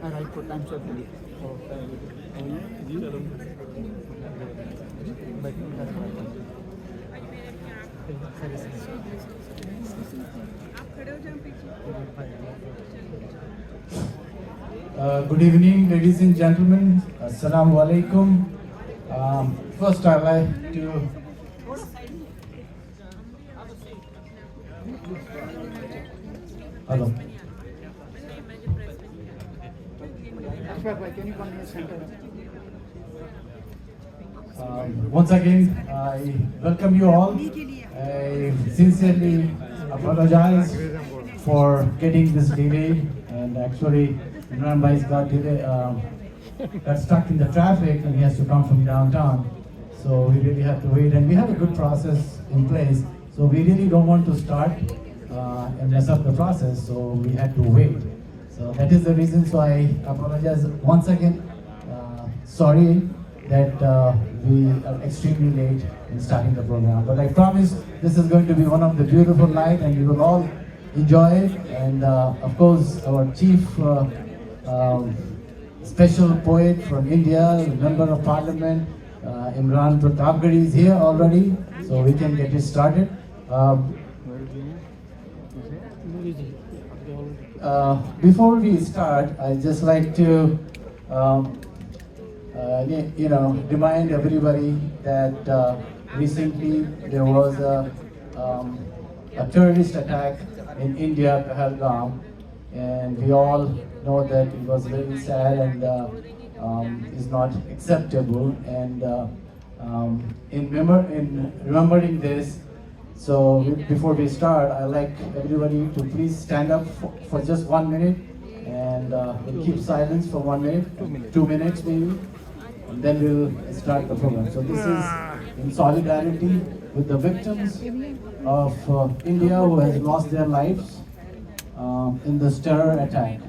Right for time check. Good evening, ladies and gentlemen. Assalamu alaikum. First, I'd like to. Hello. Can you come in the center? Once again, I welcome you all. I sincerely apologize for getting this delayed, and actually, Imran Bhai's got stuck in the traffic, and he has to come from downtown. So we really have to wait, and we have a good process in place. So we really don't want to start and mess up the process. So we had to wait. So that is the reason. So I apologize once again. Sorry that we are extremely late in starting the program. But I promise this is going to be one of the beautiful night, and you will all enjoy it. And of course, our chief special poet from India, member of parliament, Imran Pratapgarhi is here already, so we can get it started. Before we start, I just like to remind everybody that recently there was a terrorist attack in India, Pahalgam, and we all know that it was very sad and is not acceptable. And in remembering this, so before we start, I'd like everybody to please stand up for just 1 minute, and we'll keep silence for 1 minute, 2 minutes maybe, and then we'll start the program. So this is in solidarity with the victims of India who has lost their lives in this terror attack.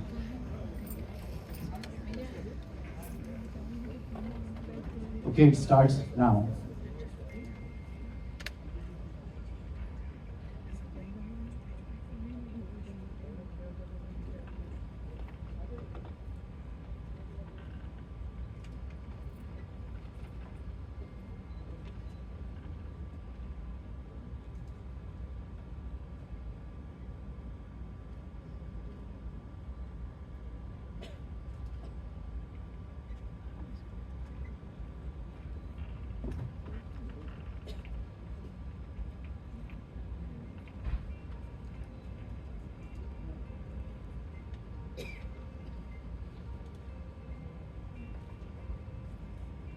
Okay, it starts now.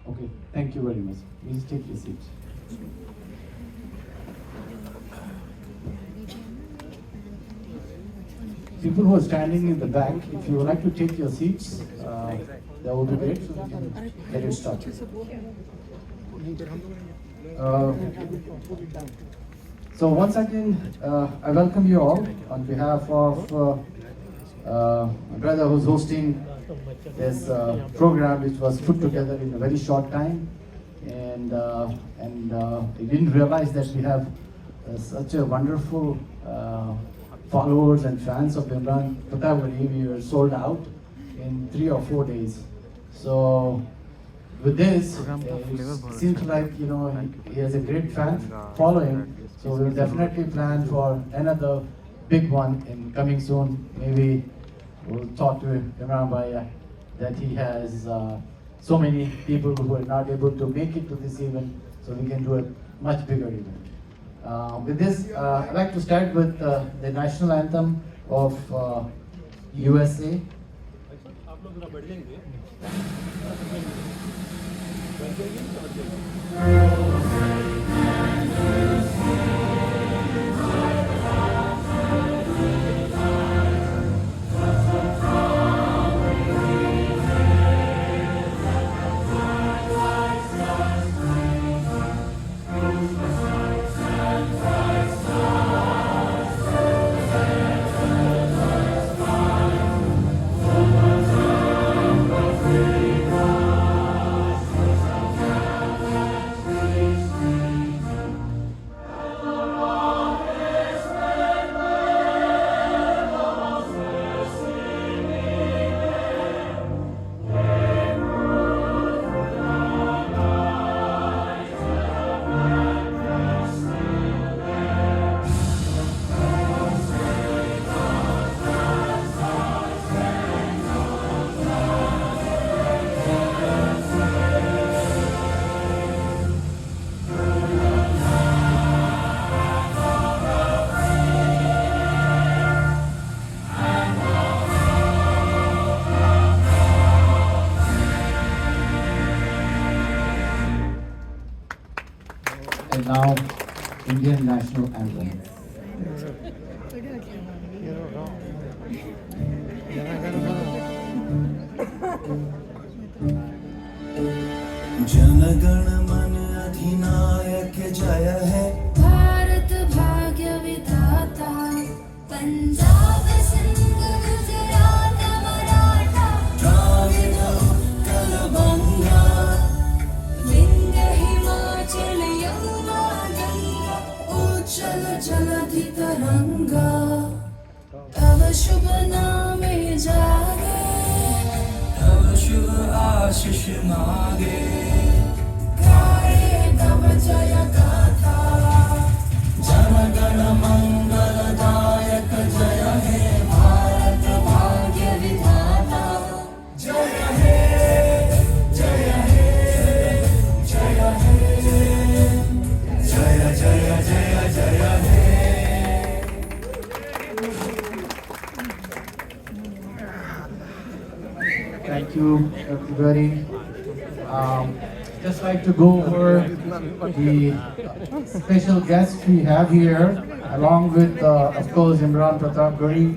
Okay, thank you very much. Please take your seats. People who are standing in the back, if you would like to take your seats, that would be great, so we can get it started. So once again, I welcome you all on behalf of my brother who's hosting this program, which was put together in a very short time, and I didn't realize that we have such a wonderful followers and fans of Imran Pratapgarhi. We were sold out in 3 or 4 days. So with this, it seems like he has a great fan following. So we'll definitely plan for another big one in coming soon. Maybe we'll talk to Imran Bhai that he has so many people who are not able to make it to this event, so we can do a much bigger event. With this, I'd like to start with the national anthem of USA. now Indian national anthem. Jana Gana मन अधिनायक जय है, भारत भाग्य विधाता। पंजाब सिंध गुजरात मराठा, द्राविड उत्कल बंगा, विंध्य हिमाचल यमुना गंगा, उज्जल जलधि तरंगा। तव शुभ नामे जागे, तव शुभ आशीष मांगे, गाए तव जय गाथा। जन गण मंगलदायक जय है, भारत भाग्य विधाता। जय हे जय हे जय हे, जय जय जय जय हे। Thank you, Dr. Gary. Just like to go over the special guests we have here, along with, of course, Imran Pratap Gari,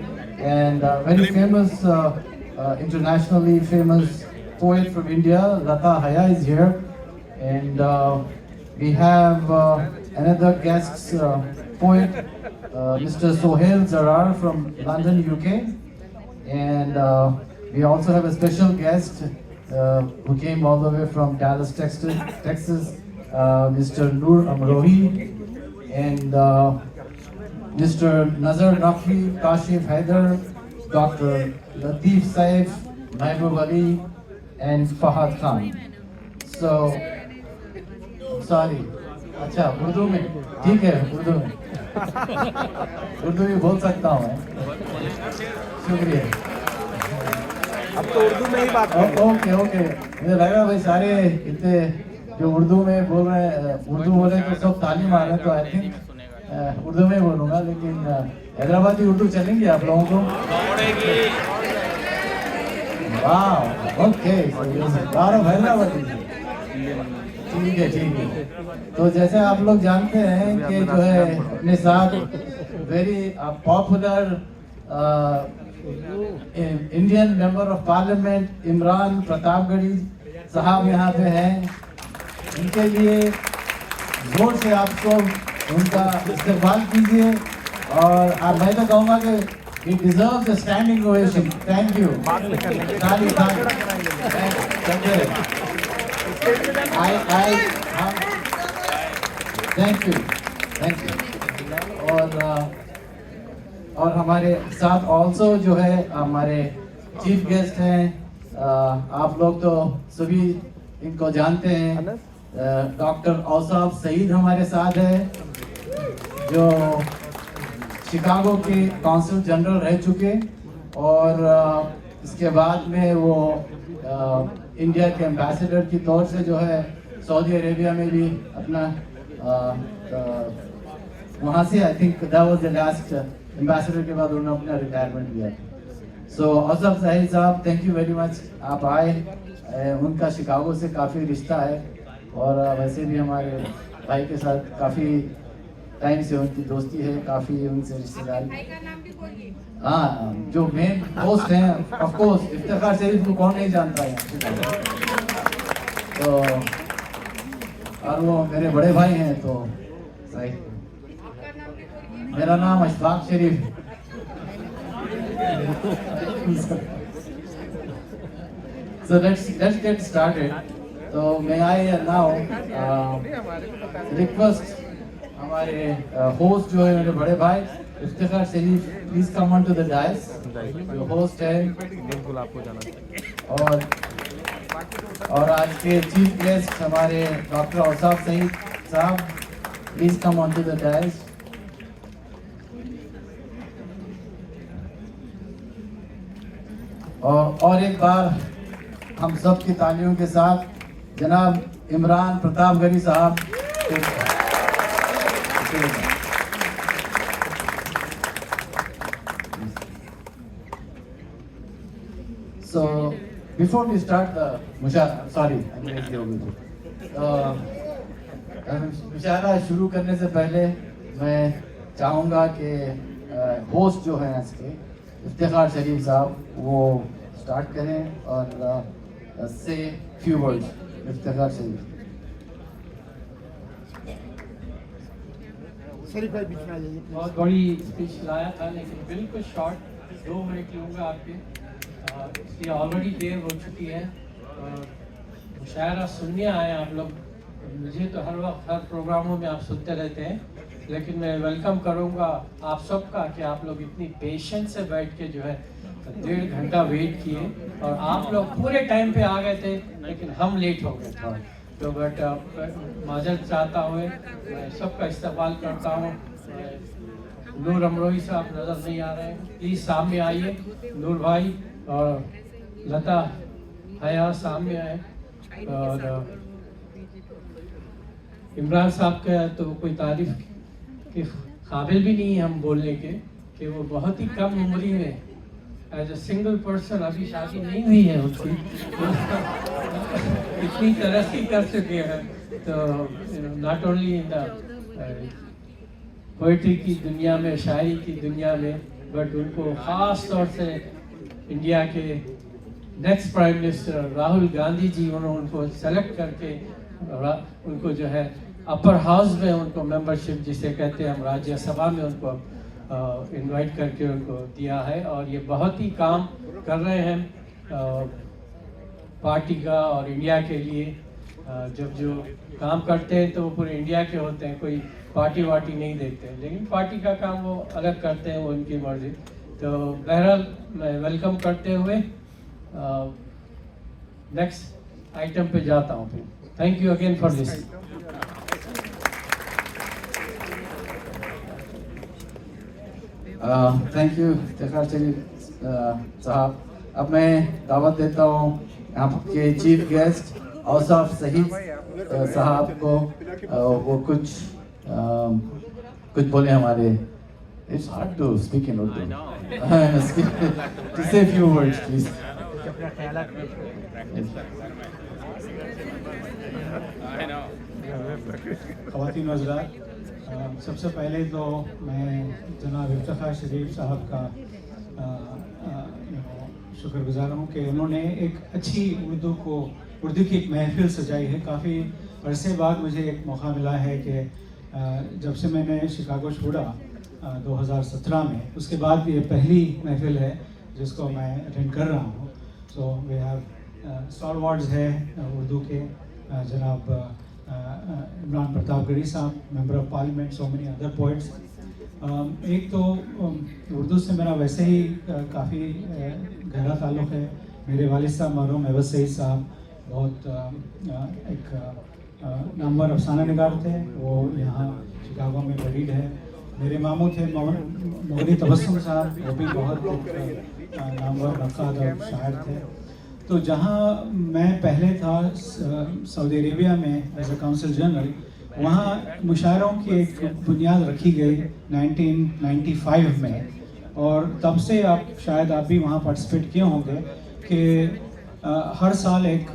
and very famous, internationally famous poet from India, Lata Haya is here, and we have another guest poet, Mr. Sohail Zarar from London, UK, and we also have a special guest who came all the way from Dallas, Texas, Mr. Noor Amrohi, and Mr. Nazar Naqvi, Kashif Haider, Dr. Latif Saif, Mahbub Ali, and Fahad Khan. So, sorry. अच्छा उर्दू में ठीक है, उर्दू में उर्दू भी बोल सकता हूँ मैं, शुक्रिया। अब तो उर्दू में ही बात करें। ओके ओके, मुझे लगा भाई सारे इतने जो उर्दू में बोल रहे हैं, उर्दू बोले तो सब ताली मार रहे हैं, तो आई थिंक उर्दू में बोलूँगा, लेकिन हैदराबादी उर्दू चलेंगी आप लोगों को? वाह, ओके, हैदराबादी, ठीक है ठीक है। तो जैसे आप लोग जानते हैं कि जो है अपने साथ very popular Indian member of parliament Imran Pratapgarhi साहब यहाँ पे हैं। इनके लिए जोर से आपको उनका इस्तेमाल कीजिए, और मैं तो कहूँगा कि he deserves a standing ovation. Thank you. Thank you. Thank you. और हमारे साथ ऑल्सो जो है हमारे चीफ गेस्ट हैं, आप लोग तो सभी इनको जानते हैं, डॉक्टर औसाफ सईद हमारे साथ है, जो शिकागो के कौंसल जनरल रह चुके, और इसके बाद में वो इंडिया के एम्बेसडर की तौर से जो है सऊदी अरेबिया में भी अपना वहाँ से I think that was the last ambassador के बाद उन्होंने अपना रिटायरमेंट लिया। सो औसफ साहिद साहब, थैंक यू वेरी मच, आप आए। उनका शिकागो से काफ़ी रिश्ता है, और वैसे भी हमारे भाई के साथ काफ़ी टाइम से उनकी दोस्ती है, काफ़ी उनसे रिश्तेदारी। हाँ, जो मेन होस्ट हैं ऑफ कोर्स इफ्तिखार शरीफ को कौन नहीं जानता है, तो और वो मेरे बड़े भाई हैं, तो सही। मेरा नाम अशफाक शरीफ। So let's get started. So may I now request हमारे होस्ट जो है मेरे बड़े भाई Iftikhar Sharif, please come on to the dais. जो होस्ट है बिल्कुल आपको जाना, और आज के चीफ गेस्ट हमारे doctor Ausaf Saeed sahab, please come on to the dais. और एक बार हम सब की तालियों के साथ जनाब इमरान प्रतापगढ़ी साहब। So before we start the sorry, मुशायरा शुरू करने से पहले मैं चाहूँगा कि होस्ट जो हैं इसके इफ्तिखार शरीफ साहब वो स्टार्ट करें और से फ्यू वर्ड्स इफ्तिखार शरीफ। बहुत बड़ी स्पीच लाया था लेकिन बिल्कुल शॉर्ट 2 मिनट लूँगा आपके, इसलिए ऑलरेडी देर हो चुकी है। मुशायरा सुनने आए आप लोग, मुझे तो हर वक्त हर प्रोग्रामों में आप सुनते रहते हैं, लेकिन मैं वेलकम करूँगा आप सबका कि आप लोग इतनी पेशेंस से बैठ के जो है 1.5 घंटा वेट किए और आप लोग पूरे टाइम पे आ गए थे, लेकिन हम लेट हो गए। तो बट माजरत चाहता हुए मैं सबका इस्तेमाल करता हूँ। नूर अमरोही साहब नज़र नहीं आ रहे हैं, प्लीज़ सामने आइए। नूर भाई और लता हया सामने आए। और इमरान साहब का तो कोई तारीफ के काबिल भी नहीं है हम बोलने के, कि वो बहुत ही कम उम्री में एज ए सिंगल पर्सन, अभी शादी नहीं हुई है उनकी, इतनी तरक्की कर चुके हैं। तो not only in the poetry की दुनिया में, शायरी की दुनिया में, बट उनको ख़ास तौर से इंडिया के next prime minister Rahul Gandhi ji उन्होंने उनको सेलेक्ट करके उनको जो है अपर हाउस में उनको मेंबरशिप जिसे कहते हैं हम राज्यसभा में उनको इनवाइट करके उनको दिया है। और ये बहुत ही काम कर रहे हैं पार्टी का और इंडिया के लिए। जब जो काम करते हैं तो वो पूरे इंडिया के होते हैं, कोई पार्टी वार्टी नहीं देखते हैं, लेकिन पार्टी का काम वो अलग करते हैं, वो उनकी मर्जी। तो बहरहाल मैं वेलकम करते हुए नेक्स्ट आइटम पे जाता हूँ फिर। Thank you again for this. Thank you Iftikhar Sharif sahab. अब मैं दावत देता हूँ आपके चीफ गेस्ट औसाफ सहीद साहब को, वो कुछ बोले हमारे। It's hard to speak in Urdu, to say few words please. ख़वातीन व हज़रात, सबसे पहले तो मैं जनाब इफ्तिखार शरीफ साहब का शुक्रगुजार हूँ कि उन्होंने एक अच्छी उर्दू की एक महफिल सजाई है। काफ़ी अरसे बाद मुझे एक मौका मिला है कि जब से मैंने शिकागो छोड़ा 2017 में, उसके बाद ये पहली महफिल है जिसको मैं अटेंड कर रहा हूँ। सो वी हैव स्टॉलवर्ड्स है उर्दू के, जनाब इमरान प्रतापगढ़ी साहब, member of parliament, so many other poets. एक तो उर्दू से मेरा वैसे ही काफ़ी गहरा ताल्लुक़ है। मेरे वालिद साहब मरहूम अहमद सईद साहब बहुत एक नामवर अफसाना निगार थे, वो यहाँ शिकागो में बरीड है। मेरे मामू थे मौलवी तबस्सुम साहब, वो भी बहुत नामवर नक्काद और शायर थे। तो जहाँ मैं पहले था सऊदी अरेबिया में एज ए काउंसिल जनरल, वहाँ मुशायरों की एक बुनियाद रखी गई 1995 में, और तब से शायद आप भी वहाँ पार्टिसिपेट किए होंगे कि हर साल एक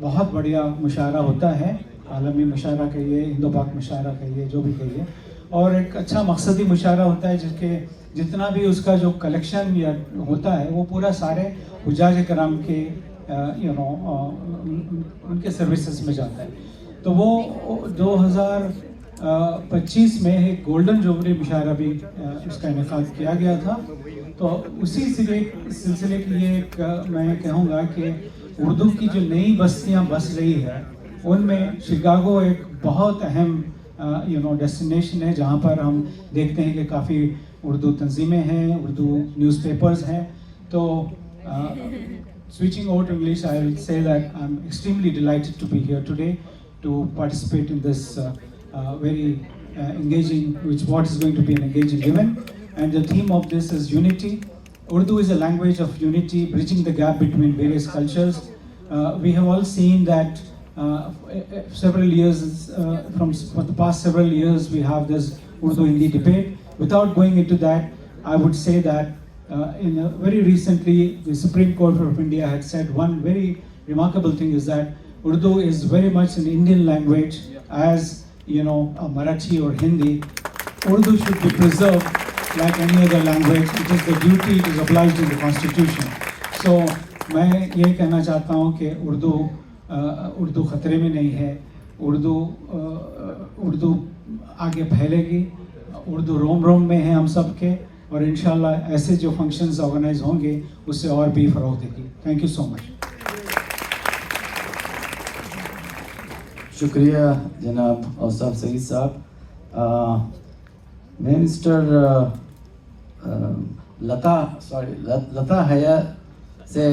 बहुत बढ़िया मुशायरा होता है, आलमी मुशायरा कहिए, हिंदो पाक मुशायरा कहिए, जो भी कहिए, और एक अच्छा मकसदी मुशायरा होता है जिसके जितना भी उसका जो कलेक्शन या होता है वो पूरा सारे हुज्जाज कराम के उनके सर्विसेज में जाता है। तो वो 2025 में एक गोल्डन जुबली मुशायरा भी उसका इनेकाद किया गया था। तो उसी सिलसिले के लिए मैं कहूँगा कि उर्दू की जो नई बस्तियाँ बस रही है उनमें शिकागो एक बहुत अहम डेस्टिनेशन है, जहाँ पर हम देखते हैं कि काफ़ी उर्दू तंजीमें हैं, उर्दू न्यूज़पेपर्स हैं। तो switching over to English, I will say that I'm extremely delighted to be here today to participate in this very engaging, what is going to be an engaging event. And the theme of this is unity. Urdu is a language of unity, bridging the gap between various cultures. We have all seen that several years, for the past several years, we have this Urdu-Hindi debate. Without going into that, I would say that very recently, the Supreme Court of India had said one very remarkable thing is that Urdu is very much an Indian language as you know, Marathi or Hindi, Urdu should be preserved like any other language. It is the duty, it is obliged in the constitution. So मैं ये कहना चाहता हूँ कि उर्दू ख़तरे में नहीं है. उर्दू आगे फैलेगी. उर्दू रोम रोम में है हम सब के, और इंशाल्लाह ऐसे जो फंक्शंस ऑर्गेनाइज होंगे उससे और भी फ़रोग़ देगी. Thank you so much. शुक्रिया जनाब औसाफ सईद साहब. मैं मिस्टर लता हया से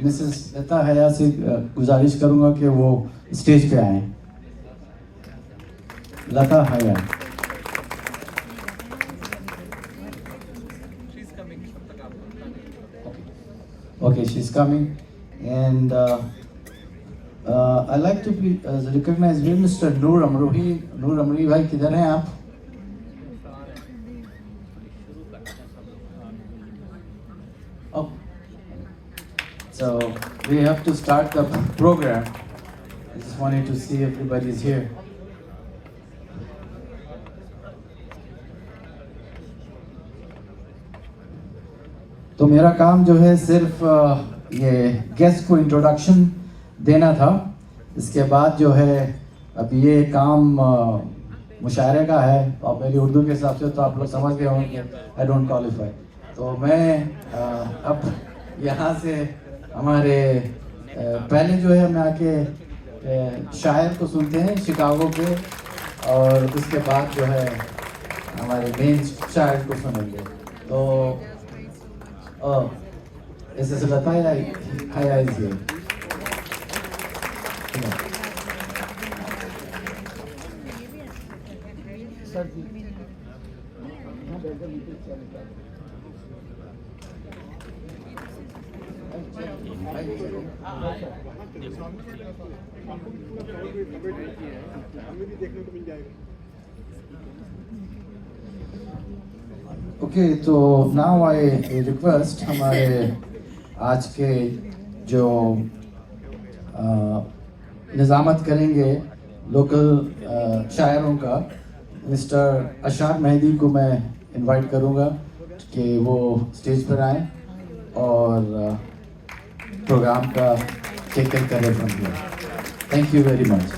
मिसेस लता हया से गुजारिश करूंगा कि वो स्टेज पे आएं. लता हया. Okay, she's coming, and I'd like to recognize Mr. Noor Amrohi. Noor Amrohi भाई किधर हैं आप? Oh, so we have to start the program. I just wanted to see everybody is here. तो मेरा काम जो है सिर्फ ये गेस्ट को इंट्रोडक्शन देना था. इसके बाद जो है अब ये काम मुशायरे का है. और मेरी उर्दू के हिसाब से तो आप लोग समझ गए होंगे आई डोंट क्वालिफाई. तो मैं अब यहाँ से हमारे पहले जो है हम आके शायर को सुनते हैं शिकागो के, और उसके बाद जो है हमारे मेन शायर को सुनेंगे. तो is this Lata Haya is here? Okay, तो now I request हमारे आज के जो निज़ामत करेंगे लोकल शायरों का, मिस्टर अशार मेहदी को मैं इनवाइट करूँगा कि वो स्टेज पर आएँ और प्रोग्राम का टेक करें from here. Thank you very much.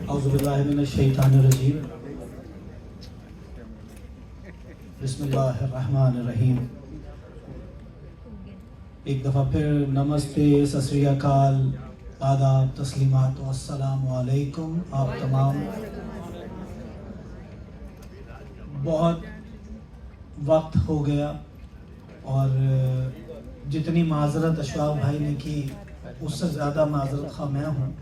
औज़ुबिल्लाहिमिनश्शैतानिर्रजीम. बिस्मिल्लाहिर्रहमानिर्रहीम. एक दफ़ा फिर नमस्ते, सत श्री अकाल, आदाब, तस्लीमात व अस्सलामु अलैकुम आप तमाम. बहुत वक्त हो गया और जितनी माज़रत अशफाक भाई ने की उससे ज़्यादा माज़रत खा मैं हूँ.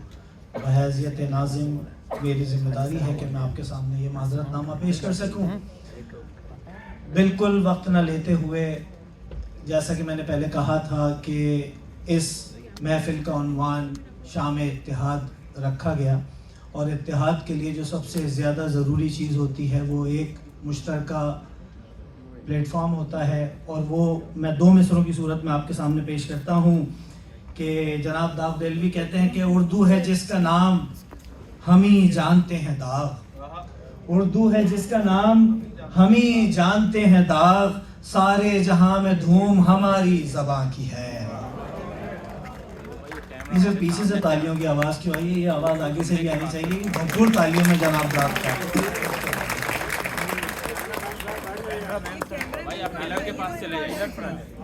बहैसियत नाज़िम मेरी ज़िम्मेदारी है कि मैं आपके सामने ये माज़रतनामा पेश कर सकूं. बिल्कुल वक्त न लेते हुए, जैसा कि मैंने पहले कहा था कि इस महफ़िल का उन्वान शाम इत्तिहाद रखा गया, और इत्तिहाद के लिए जो सबसे ज़्यादा ज़रूरी चीज़ होती है वो एक मुश्तरका प्लेटफॉर्म होता है. और वो मैं 2 मिसरों की सूरत में आपके सामने पेश करता हूँ कि जनाब दाग देलवी कहते हैं कि उर्दू है जिसका नाम हम ही जानते हैं दाग. उर्दू है जिसका नाम हम ही जानते हैं दाग, सारे जहां में धूम हमारी ज़बां की है. इसे पीछे से तालियों की आवाज़ क्यों आई है? ये आवाज़ आगे से भी आनी चाहिए. भरपूर तालियों में जनाब दाग का.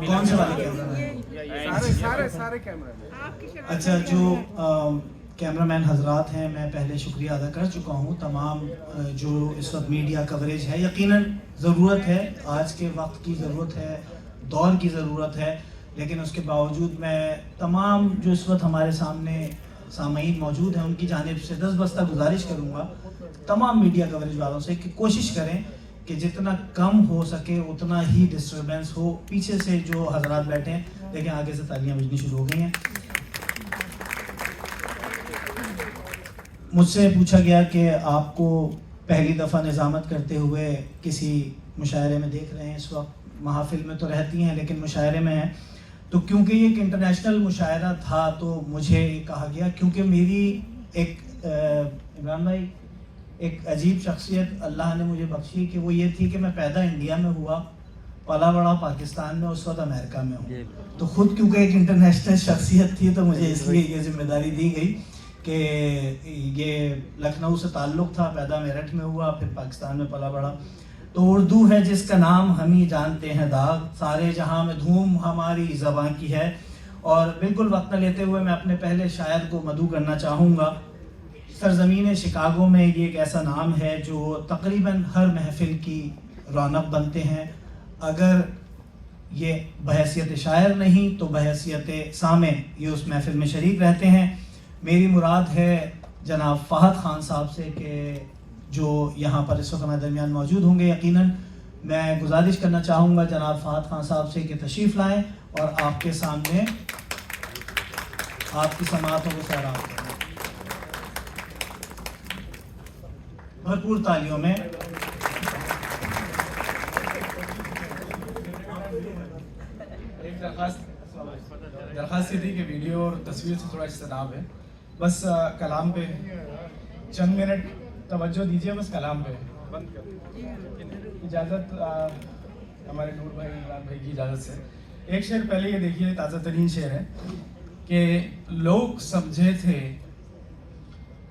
कौन से वाले कैमरा मैन? सारे कैमरा. अच्छा, जो कैमरामैन हजरात हैं, मैं पहले शुक्रिया अदा कर चुका हूँ. तमाम जो इस वक्त मीडिया कवरेज है, यकीनन ज़रूरत है, आज के वक्त की ज़रूरत है, दौर की ज़रूरत है, लेकिन उसके बावजूद मैं तमाम जो इस वक्त हमारे सामने सामईन मौजूद हैं उनकी जानिब से दस्तबस्ता गुजारिश करूँगा तमाम मीडिया कवरेज वालों से कि कोशिश करें कि जितना कम हो सके उतना ही डिस्टर्बेंस हो. पीछे से जो हजरात बैठे हैं, लेकिन आगे से तालियां बजनी शुरू हो गई हैं. मुझसे पूछा गया कि आपको पहली दफ़ा निज़ामत करते हुए किसी मुशायरे में देख रहे हैं. इस वक्त महफिल में तो रहती हैं लेकिन मुशायरे में हैं, तो क्योंकि ये एक इंटरनेशनल मुशायरा था तो मुझे कहा गया, क्योंकि मेरी एक इमरान भाई एक अजीब शख्सियत अल्लाह ने मुझे बख्शी कि वो ये थी कि मैं पैदा इंडिया में हुआ, पला बड़ा पाकिस्तान में, उस वक्त अमेरिका में हूँ। तो ख़ुद क्योंकि एक इंटरनेशनल शख्सियत थी तो मुझे इसलिए ये जिम्मेदारी दी गई कि ये लखनऊ से ताल्लुक़ था, पैदा मेरठ में हुआ, फिर पाकिस्तान में पला बड़ा। तो उर्दू है जिसका नाम हम ही जानते हैं दाग, सारे जहाँ में धूम हमारी ज़बान की है। और बिल्कुल वक्त न लेते हुए मैं अपने पहले शायर को मदू करना चाहूँगा। सरज़मीन शिकागो में ये एक ऐसा नाम है जो तकरीबन हर महफिल की रौनक बनते हैं। अगर ये बहैसियत शायर नहीं तो बहैसियत सामे ये उस महफिल में शरीक रहते हैं। मेरी मुराद है जनाब फ़हद ख़ान साहब से कि जो यहाँ पर इस वक्त हमारे दरमियान मौजूद होंगे। यकीनन मैं गुजारिश करना चाहूँगा जनाब फ़हद ख़ान साहब से कि तशरीफ़ लाएँ और आपके सामने आपकी समाअतों को सराहा करें। भरपूर तालियों में एक दरख्वास्त ये थी कि वीडियो और तस्वीर से थोड़ा इज्तनाब है, बस कलाम पे चंद मिनट तवज्जो दीजिए, बस कलाम पे इजाज़त हमारे नूर भाई इमरान भाई की इजाज़त से। एक शेर पहले ये देखिए, ताज़ा तरीन शेर है कि लोग समझे थे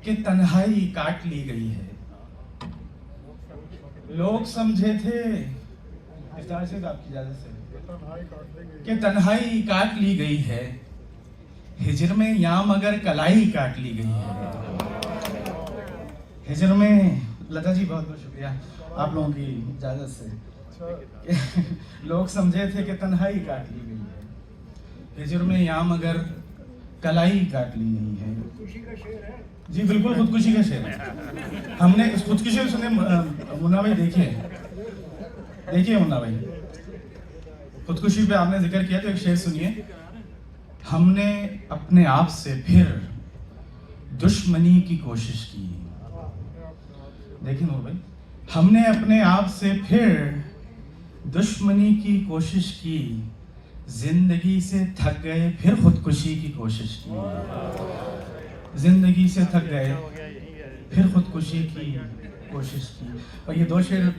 कि तन्हाई काट ली गई है, लोग समझे थे से आपकी इजाज़त से कि तन्हाई काट ली गई है, हिजर में या मगर कलाई काट ली गई है। हिजर में लता जी बहुत बहुत शुक्रिया आप लोगों की इजाज़त से। लोग समझे थे कि तन्हाई काट ली गई है, हिजर में या मगर कलाई काट ली गई है। जी बिल्कुल खुदकुशी का शेर है। हमने इस खुदकुशी सुने मुन्ना भाई, देखिए मुन्ना भाई, खुदकुशी पे आपने जिक्र किया तो एक शेर सुनिए। हमने अपने आप से फिर दुश्मनी की कोशिश की। देखिए नूर भाई, हमने अपने आप से फिर दुश्मनी की कोशिश की, जिंदगी से थक गए फिर खुदकुशी की कोशिश की, जिंदगी से थक गए फिर खुदकुशी की कोशिश की। और ये दो शेर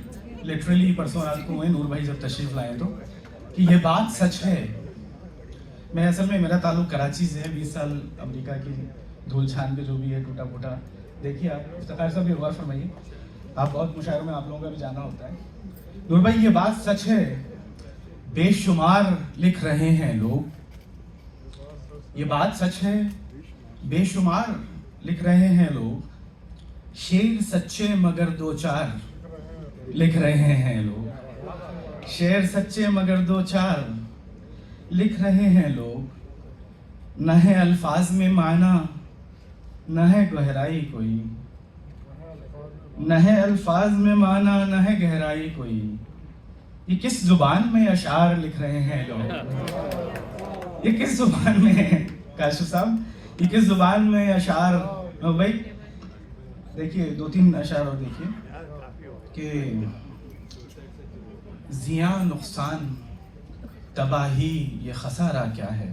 लिटरली परसों रात को हुए, नूर भाई जब तशरीफ लाए तो, कि ये बात सच है। मैं असल में मेरा ताल्लुक कराची से है, 20 साल अमेरिका की धूल छान पे जो भी है टूटा फूटा। देखिए आप इफ्तिखार साहब भी गौर फरमाइए, आप बहुत मुशायरों में आप लोगों का भी जाना होता है। नूर भाई ये बात सच है, बेशुमार लिख रहे हैं लोग, ये बात सच है, बेशुमार लिख रहे हैं लोग, शेर सच्चे मगर दो चार लिख रहे हैं लोग, शेर सच्चे मगर दो चार लिख रहे हैं लोग। न है अल्फाज में माना न है गहराई कोई, न है अल्फाज में माना न है गहराई कोई। ये किस जुबान में अशार लिख रहे हैं लोग, ये किस जुबान में, काशिफ साहब ये किस जुबान में अशार। भाई देखिए 2-3 अशार और देखिए कि जिया नुकसान तबाही ये खसारा क्या है,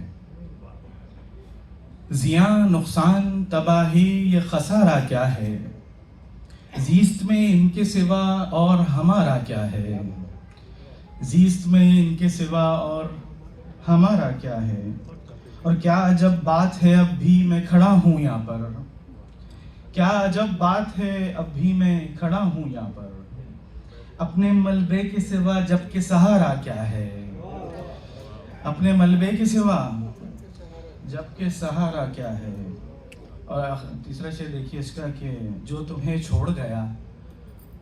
जिया नुकसान तबाही ये खसारा क्या है, जीस्त में इनके सिवा और हमारा क्या है, जीस्त में इनके सिवा और हमारा क्या है। और क्या अजब बात है अब भी मैं खड़ा हूँ यहाँ पर, क्या अजब बात है अब भी मैं खड़ा हूँ यहाँ पर, अपने मलबे के सिवा जबकि सहारा क्या है, अपने मलबे के सिवा जबकि सहारा क्या है। और तीसरा शेर देखिए इसका कि जो तुम्हें छोड़ गया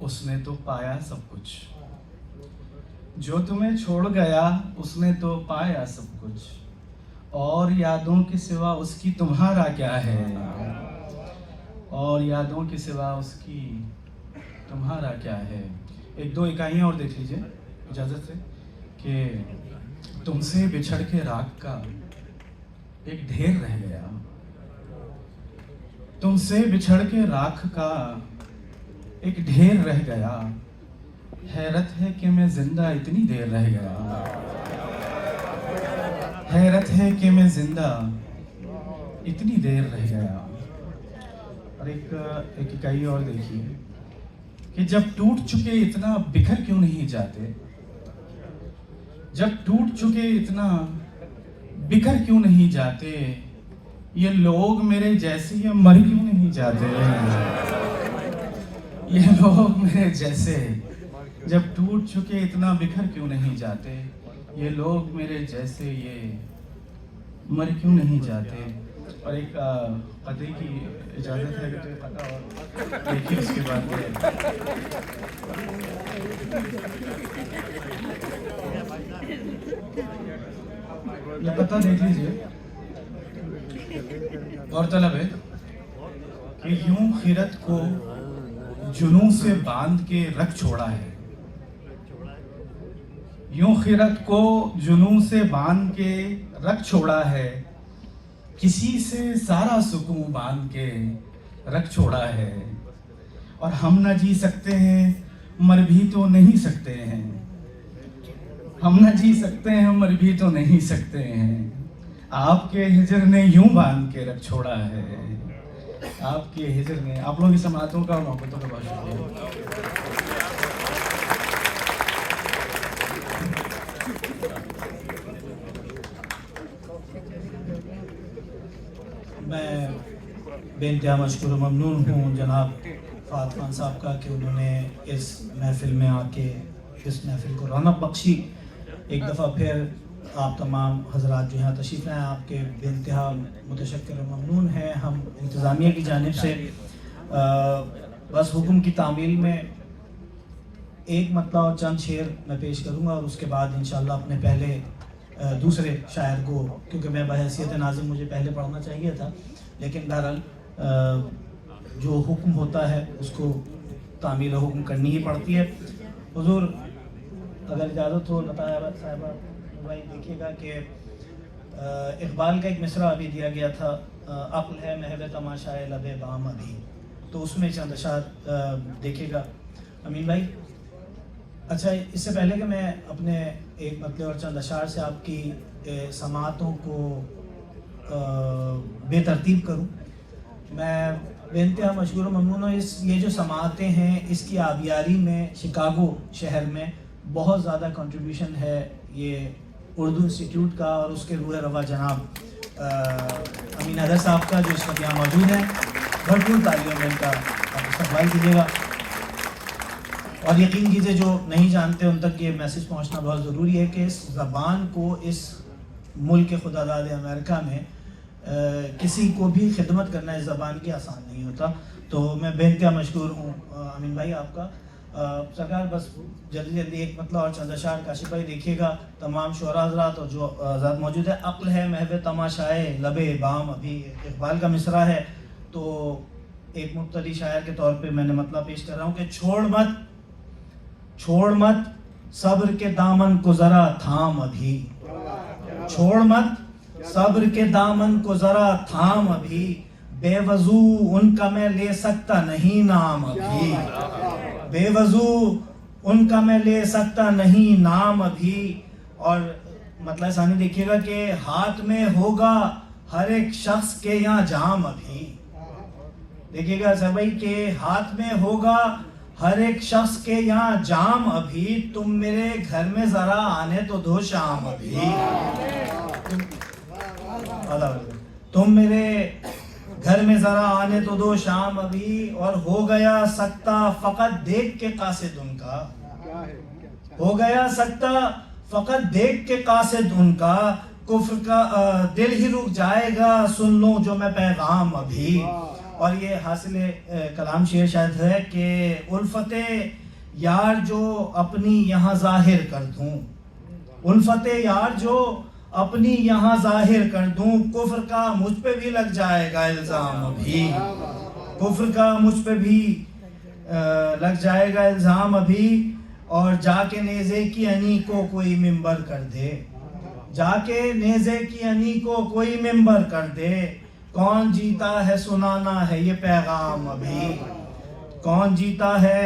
उसने तो पाया सब कुछ, जो तुम्हें छोड़ गया उसने तो पाया सब कुछ, और यादों के सिवा उसकी तुम्हारा क्या है, और यादों के सिवा उसकी तुम्हारा क्या है। 1-2 इकाइयाँ और देख लीजिए इजाज़त से कि तुमसे बिछड़ के राख का एक ढेर रह गया, तुमसे बिछड़ के राख का एक ढेर रह गया, हैरत है कि मैं जिंदा इतनी देर रह गया, हैरत है कि मैं जिंदा इतनी देर रह गया। और एक इकाई और देखिए कि जब टूट चुके इतना बिखर क्यों नहीं जाते, जब टूट चुके इतना बिखर क्यों नहीं जाते, ये लोग मेरे जैसे ये मर क्यों नहीं जाते, ये लोग मेरे जैसे जब टूट चुके इतना बिखर क्यों नहीं जाते, ये लोग मेरे जैसे ये मर क्यों नहीं जाते। और एक कदे की इजाज़त है कि पता और देखिए उसके बाद ये पता देख लीजिए। गौरतलब है कि यूं खिरत को जुनून से बांध के रख छोड़ा है, यूं खिरत को जुनून से बांध के रख छोड़ा है, किसी से सारा सुकून बांध के रख छोड़ा है। और हम न जी सकते हैं मर भी तो नहीं सकते हैं, हम न जी सकते हैं मर भी तो नहीं सकते हैं। आपके हिजर ने यूं बांध के रख छोड़ा है, आपके हिजर ने। आप लोग की समातों का और मोहब्बतों का बहुत शुक्रिया। मैं बेइंतहा मशकूर व ममनून हूँ जनाब फ़ात खान साहब का कि उन्होंने इस महफ़िल में आके इस महफ़िल को रौनक बख्शी। एक दफ़ा फिर आप तमाम हज़रात जो यहाँ तशरीफ़ लाएँ, आपके बेइंतहा मुतशक्किर व ममनून हैं। हम इंतज़ामिया की जानिब से बस हुक्म की तामील में एक मतला और चंद शेर मैं पेश करूँगा और उसके बाद इंशाअल्लाह अपने पहले दूसरे शायर को, क्योंकि मैं बहैसियत नाज़िम मुझे पहले पढ़ना चाहिए था, लेकिन बहरहाल जो हुक्म होता है उसको तामील हुक्म करनी ही पड़ती है। हुजूर अगर इजाज़त हो लता साहिबा भाई देखिएगा कि इकबाल का एक मिसरा अभी दिया गया था, अक्ल है महव तमाशाए लबे बाम अभी, तो उसमें चंद अशार देखिएगा अमीन भाई। अच्छा, इससे पहले कि मैं अपने एक मतले और चंद अशार से आपकी समातों को बेतरतीब करूं, मैं बेइंतहा मशहूर ममनून ये जो समातें हैं इसकी आबियारी में शिकागो शहर में बहुत ज़्यादा कंट्रीब्यूशन है ये उर्दू इंस्टीट्यूट का और उसके रूह रवा जनाब अमीन हैदर साहब का, जो इस वक्त यहाँ मौजूद हैं। भरपूर तालियों में इनका इस्तकबाल कीजिएगा। और यकीन कीजिए जो नहीं जानते उन तक ये मैसेज पहुंचना बहुत ज़रूरी है कि इस ज़बान को इस मुल्क खुदादाद अमेरिका में किसी को भी खिदमत करना इस ज़बान की आसान नहीं होता। तो मैं बेइंतहा मशकूर हूँ अमीन भाई आपका। सरकार बस जल्दी जल्दी एक मतलब और चंद अशार काशिफ भाई देखिएगा, तमाम शोरा हज़रात और जो हज़रात मौजूद है। अक्ल है महव तमाशाए लबे बाम अभी इकबाल का मिसरा है, तो एक मुब्तदी शायर के तौर पे मैंने मतलब पेश कर रहा हूँ कि छोड़ मत सब्र के दामन को ज़रा थाम अभी, छोड़ मत सब्र के दामन को ज़रा थाम अभी, बेवजू उनका मैं ले सकता नहीं नाम अभी, बेवजू उनका मैं ले सकता नहीं नाम अभी। और मतलब सानी देखिएगा कि हाथ में होगा हर एक शख्स के यहाँ जाम अभी। देखिएगा सर भाई के हाथ में होगा हर एक शख्स के यहाँ जाम अभी, तुम मेरे घर में जरा आने तो दो शाम अभी, तुम मेरे घर में जरा आने तो दो शाम अभी। और हो गया सकता फकत देख के कासिद उनका, हो गया सकता फकत देख के कासिद उनका, कुफ्र का दिल ही रुक जाएगा सुन लो जो मैं पैगाम अभी। और ये हासिल कलाम शेर शायद है कि उल्फते यार जो अपनी यहाँ जाहिर कर दूं, उल्फते यार जो अपनी यहाँ जाहिर कर दूं, कुफ्र का मुझ पे भी लग जाएगा इल्ज़ाम अभी, कुफ्र का मुझ पे भी लग जाएगा इल्ज़ाम अभी। और जाके नेज़े की अनी को कोई मिंबर कर दे, जाके नेज़े की अनी को कोई मिंबर कर दे, कौन जीता है सुनाना है ये पैगाम अभी, कौन जीता है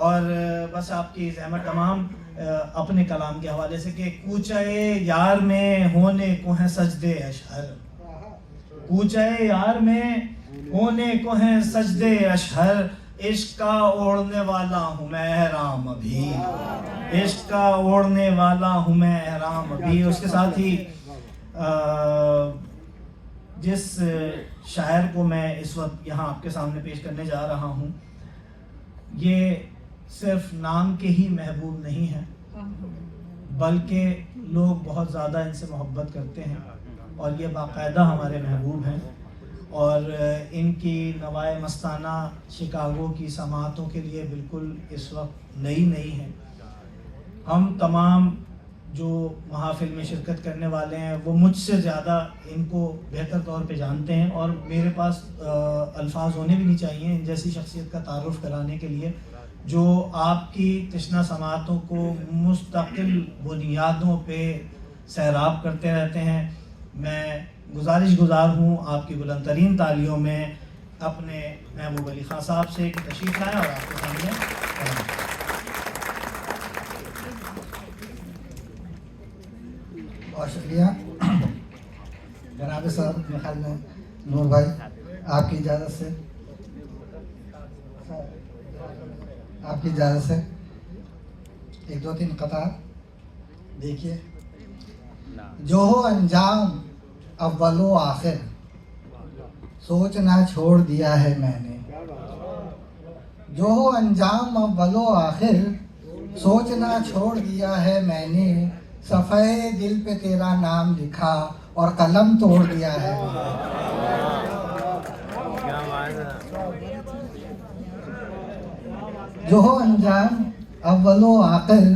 और बस आपकी ज़हमत तमाम अपने कलाम के हवाले से कि कूचाए यार में होने को है सजदे अशहर, कूचाए यार में होने को है सजदे अशहर, इश्क का ओढ़ने वाला हूँ मैं एहराम अभी, इश्क का ओढ़ने वाला हूँ मैं एहराम अभी। उसके साथ ही जिस शायर को मैं इस वक्त यहाँ आपके सामने पेश करने जा रहा हूँ, ये सिर्फ नाम के ही महबूब नहीं हैं, बल्कि लोग बहुत ज़्यादा इनसे मोहब्बत करते हैं और ये बाकायदा हमारे महबूब हैं। और इनकी नवाए मस्ताना शिकागो की समातों के लिए बिल्कुल इस वक्त नई है। हम तमाम जो महाफिल में शिरकत करने वाले हैं वो मुझसे ज़्यादा इनको बेहतर तौर पे जानते हैं और मेरे पास अल्फाज होने भी नहीं चाहिए इन जैसी शख्सियत का तारुफ कराने के लिए, जो आपकी तशना समातों को मुस्तकिल बुनियादों पे सैराब करते रहते हैं। मैं गुज़ार हूँ आपकी बुलंद तरीन तालियों में अपने महबूब अली खां साहब से कि तशरीफ़ लाएँ और आपके सामने बहुत शुक्रिया जनाब साहब। मेरे ख्याल में नूर भाई आपकी इजाज़त से एक दो तीन कतार देखिए। जो हो अंजाम अव्वलो आखिर, सोचना छोड़ दिया है मैंने। जो हो अंजाम अव्वलो आखिर, सोचना छोड़ दिया है मैंने। सफ़े दिल पे तेरा नाम लिखा और कलम तोड़ दिया है। जो हो अंजाम अव्वलो आखिर,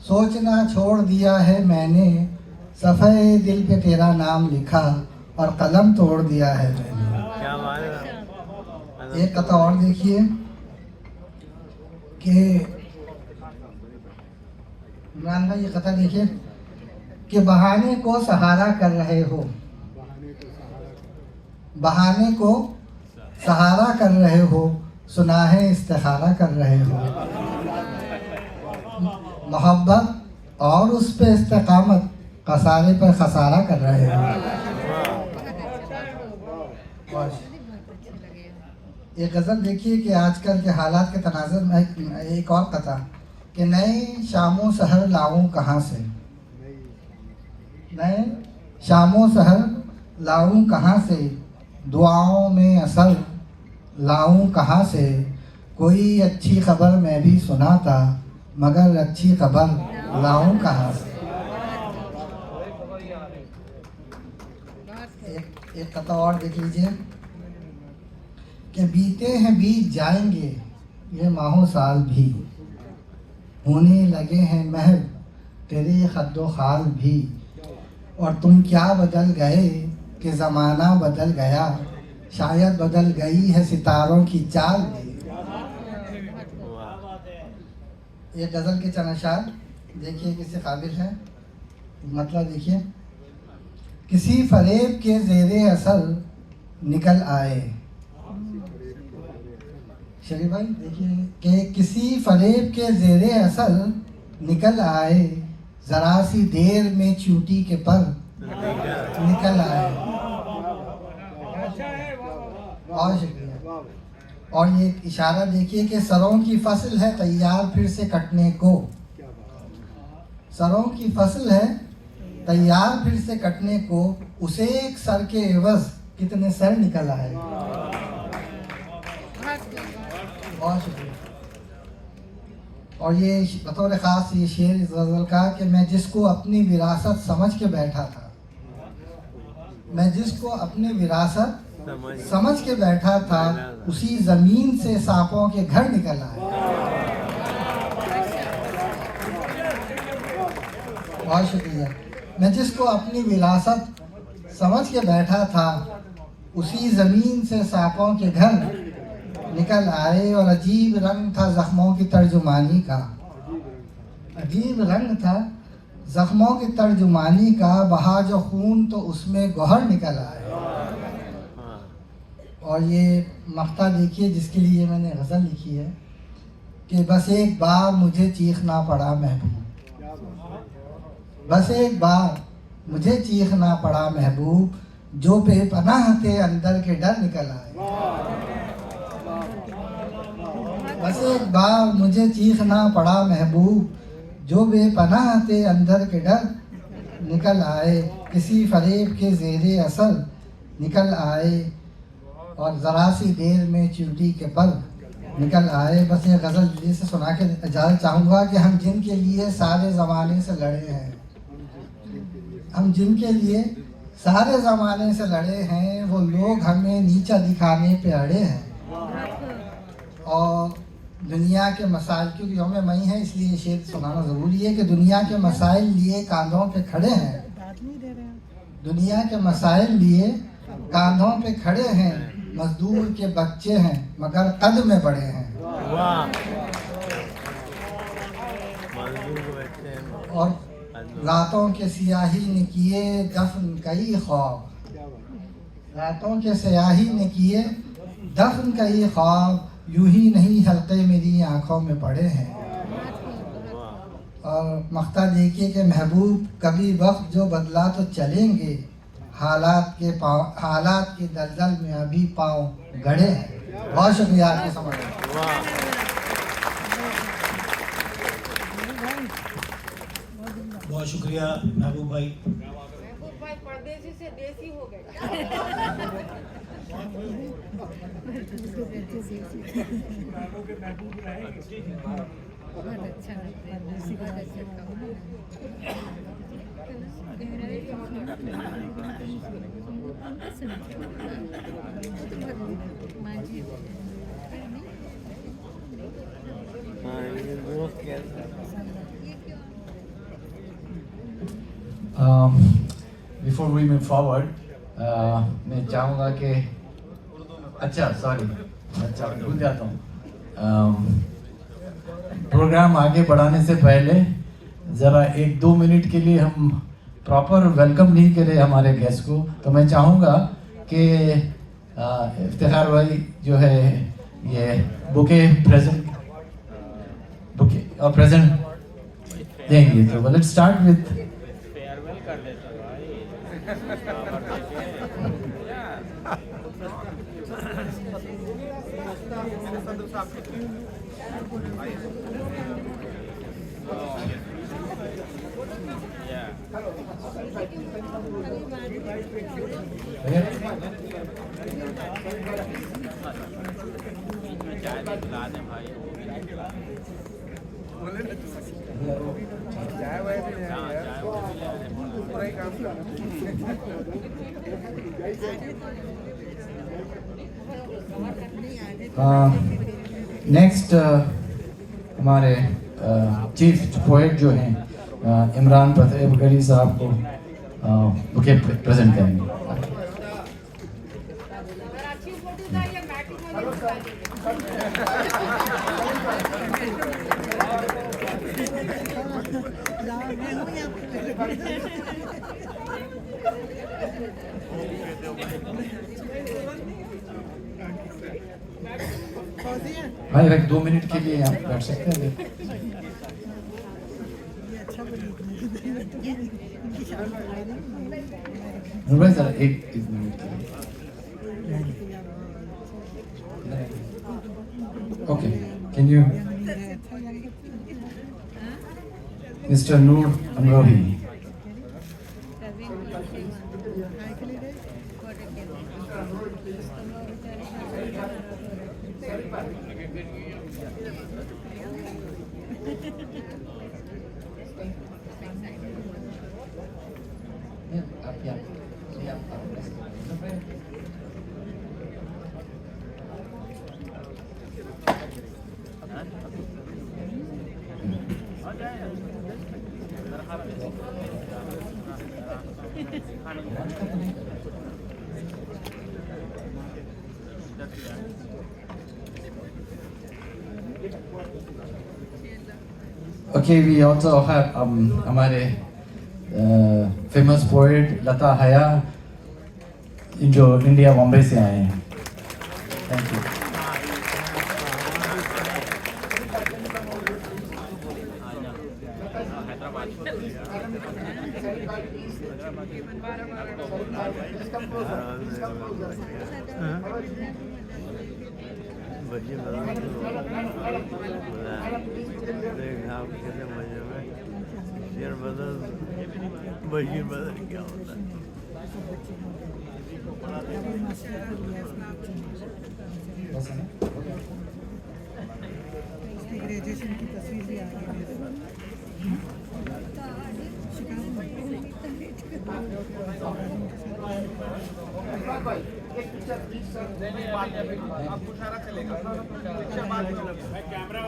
सोचना छोड़ दिया है मैंने। सफ़े दिल पे तेरा नाम लिखा और कलम तोड़ दिया है मैंने। एक कथा और देखिए कि इमरान भाई, ये कथा देखिए कि बहाने को सहारा कर रहे हो, बहाने को सहारा कर रहे हो, सुना है इस्तिखारा कर रहे हो। मोहब्बत और उस पे इस्तिकामत, खसारे पर खसारा कर रहे हो। एक गज़ल देखिए कि आजकल के हालात के तनाज़ुर में एक और कथा कि नए शामों सहर लाऊं कहाँ से, नए शामों सहर लाऊं कहाँ से, दुआओं में असर लाऊं कहाँ से। कोई अच्छी खबर मैं भी सुना था, मगर अच्छी खबर लाऊं कहाँ से। एक कथा और देख लीजिए कि बीते हैं बीत जाएंगे ये माहों साल भी, होने लगे हैं महव तेरे खद्दो खाल भी। और तुम क्या बदल गए कि ज़माना बदल गया, शायद बदल गई है सितारों की चाल भी। ये गज़ल के चंद अशार देखिए किससे काबिल है। मतलब देखिए, किसी फरेब के ज़ेरे असर निकल आए। शरीफ भाई देखिए कि किसी फरेब के ज़ेरे असर निकल आए, ज़रा सी देर में चूटी के पर निकल आए। बहुत शुक्रिया। और ये इशारा देखिए कि सरों की फसल है तैयार फिर से कटने को, सरों की फसल है तैयार फिर से कटने को, उसे एक सर के एवज कितने सर निकल आए। बहुत शुक्रिया। और ये बतौर ख़ास ये शेर इस गज़ल का कि मैं जिसको अपनी विरासत समझ के बैठा था, मैं जिसको अपनी विरासत समझ के बैठा था, उसी ज़मीन से सांपों के घर निकल आए। बहुत शुक्रिया। मैं जिसको अपनी विरासत समझ के बैठा था, उसी ज़मीन से सांपों के घर निकल आए। और अजीब रंग था ज़ख्मों की तर्जुमानी का, अजीब रंग था ज़ख्मों की तर्जुमानी का, बहा जो खून तो उसमें गौहर निकल आए। और ये मक्ता देखिए जिसके लिए मैंने गज़ल लिखी है कि बस एक बार मुझे चीखना पड़ा महबूब, बस एक बार मुझे चीखना पड़ा महबूब, जो बेपनाह थे अंदर के डर निकल आए। बस एक बार मुझे चीखना पड़ा महबूब, जो बेपनाह थे अंदर के डर निकल आए। किसी फरेब के ज़ेरे असर निकल आए और ज़रा सी देर में चींटी के पर निकल आए। बस ये गज़ल दिल्ली से सुना के इजाज़त चाहूँगा कि हम जिनके लिए सारे ज़माने से लड़े हैं, हम जिनके लिए सारे ज़माने से लड़े हैं, वो लोग हमें नीचा दिखाने पे अड़े हैं। और दुनिया के मसाइल, क्योंकि यौम मई है इसलिए ये शेर सुनाना ज़रूरी है कि दुनिया के मसाइल लिए कांधों पे खड़े हैं, दुनिया के मसाइल लिए कांधों पे खड़े हैं, मजदूर के बच्चे हैं मगर कद में बड़े हैं। और रातों के सियाही ने किए दफन कई ख्वाब, रातों के सियाही ने किए दफन कई ख्वाब, यूं ही नहीं हल्के मेरी आंखों में पड़े हैं। और मख्ता देखिए कि महबूब कभी वक्त जो बदला तो चलेंगे, हालात के दलदल में अभी पाँव गड़े हैं। बहुत शुक्रिया आपके समझ। बहुत शुक्रिया महबूब भाई। परदेसी से देसी हो गए। Before we move forward, मैं चाहूँगा कि अच्छा भूल जाता हूँ, प्रोग्राम आगे बढ़ाने से पहले ज़रा 1-2 मिनट के लिए हम प्रॉपर वेलकम नहीं करे हमारे गेस्ट को, तो मैं चाहूँगा कि इफ्तिखार भाई जो है ये बुके और प्रेजेंट देंगे। तो लेट्स स्टार्ट विद फेयरवेल कर देते नेक्स्ट हमारे चीफ पोएट जो हैं इमरान फतेहगढ़ी साहब को बुके प्रेजेंट करेंगे। भाई 2 मिनट के लिए आप बैठ सकते हैं। सर एक मिनट के लिए। Okay, can you mister Noor Amrohi. Okay, we also have हमारे फेमस पोएट लता हया जो इंडिया बॉम्बे से आए हैं। Thank you. बच्चे मजे में शेर बदल बशीर बदल क्या होता है। ग्रेजुएशन की तस्वीर भी आ गई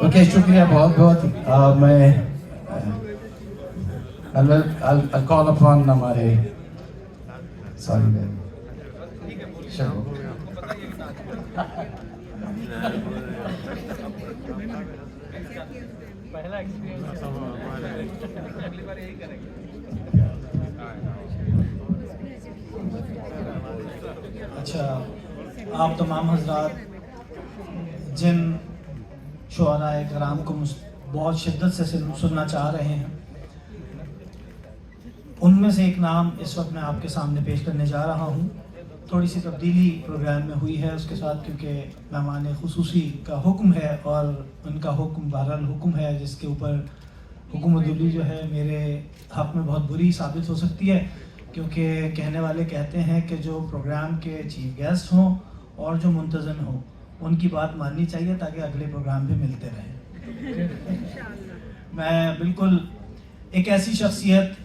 ओके, शुक्रिया बहुत बहुत। मैं I'll call upon हमारे सॉरी पहला एक्सपीरियंस अगली बार यही करेंगे। अच्छा, आप तमाम हजरात जिन शुअराए कराम को बहुत शिद्दत से सुनना चाह रहे हैं, उनमें से एक नाम इस वक्त मैं आपके सामने पेश करने जा रहा हूँ। थोड़ी सी तब्दीली प्रोग्राम में हुई है उसके साथ, क्योंकि मेहमान खुसूसी का हुक्म है और उनका हुक्म बहरहाल हुक्म है जिसके ऊपर हुक्मदुली जो है मेरे हक़ में बहुत बुरी साबित हो सकती है, क्योंकि कहने वाले कहते हैं कि जो प्रोग्राम के चीफ गेस्ट हों और जो मुंतज़म हों उनकी बात माननी चाहिए ताकि अगले प्रोग्राम भी मिलते रहें। मैं बिल्कुल एक ऐसी शख्सियत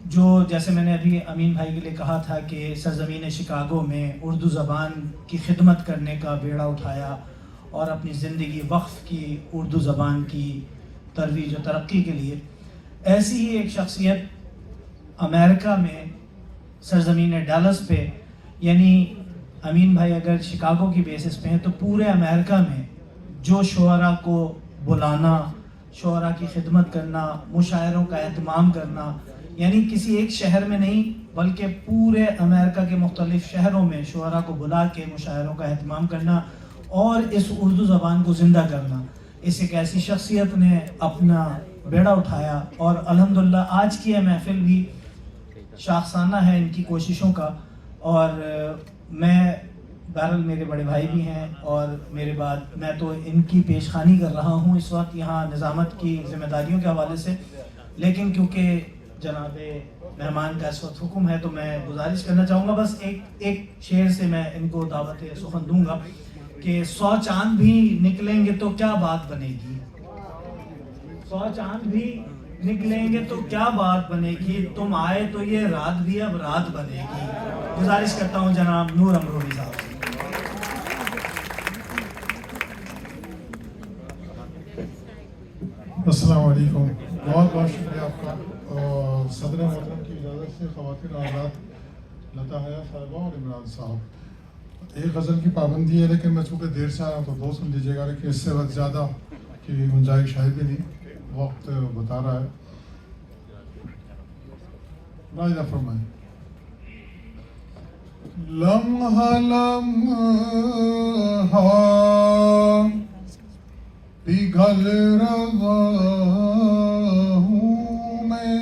जो, जैसे मैंने अभी अमीन भाई के लिए कहा था कि सरज़मीन शिकागो में उर्दू ज़बान की खिदमत करने का बेड़ा उठाया और अपनी ज़िंदगी वक्फ़ की उर्दू ज़बान की तरवीज और तरक्की के लिए, ऐसी ही एक शख्सियत अमेरिका में सरज़मीन डैलस पे, यानी अमीन भाई अगर शिकागो की बेसिस पे हैं तो पूरे अमेरिका में जो शुअरा को बुलाना, शुअरा की खिदमत करना, मुशायरों का एहतमाम करना, यानी किसी एक शहर में नहीं बल्कि पूरे अमेरिका के मुख्तलिफ शहरों में शुअरा को बुला के मुशायरों का एहतमाम करना और इस उर्दू ज़बान को ज़िंदा करना, इस एक ऐसी शख्सियत ने अपना बेड़ा उठाया। और अल्हम्दुलिल्लाह आज की यह महफिल भी शाखसाना है इनकी कोशिशों का। और मैं बहरहाल मेरे बड़े भाई भी हैं और मेरे बाद मैं तो इनकी पेशखानी कर रहा हूँ इस वक्त यहाँ निज़ामत की जिम्मेदारियों के हवाले से, लेकिन क्योंकि जनाबे मेहमान का इस वक्त हुक्म है तो मैं गुजारिश करना चाहूँगा, बस एक शेर से मैं इनको दावत सुखन दूंगा कि 100 चांद भी निकलेंगे तो क्या बात बनेगी, 100 चांद भी निकलेंगे तो क्या बात बनेगी, तुम आए तो ये रात भी अब रात बनेगी। गुजारिश करता हूँ जनाब नूर अमरोही साहब से। अस्सलाम वालेकुम, बहुत बहुत शुक्रिया आपका। और सदर मोहतरम की इजाज़त से ख़वातीन और हज़रात, लता हया साहिबा और इमरान साहब, एक गज़ल की पाबंदी है लेकिन मैं चूँकि देर से आया हूँ तो दो सुन लीजिएगा, लेकिन इससे वक्त ज़्यादा की गुंजाइश है भी नहीं, वक्त बता रहा है। राजा फरमाए, लम्हा लम्हा पिघल रहा हूँ मैं,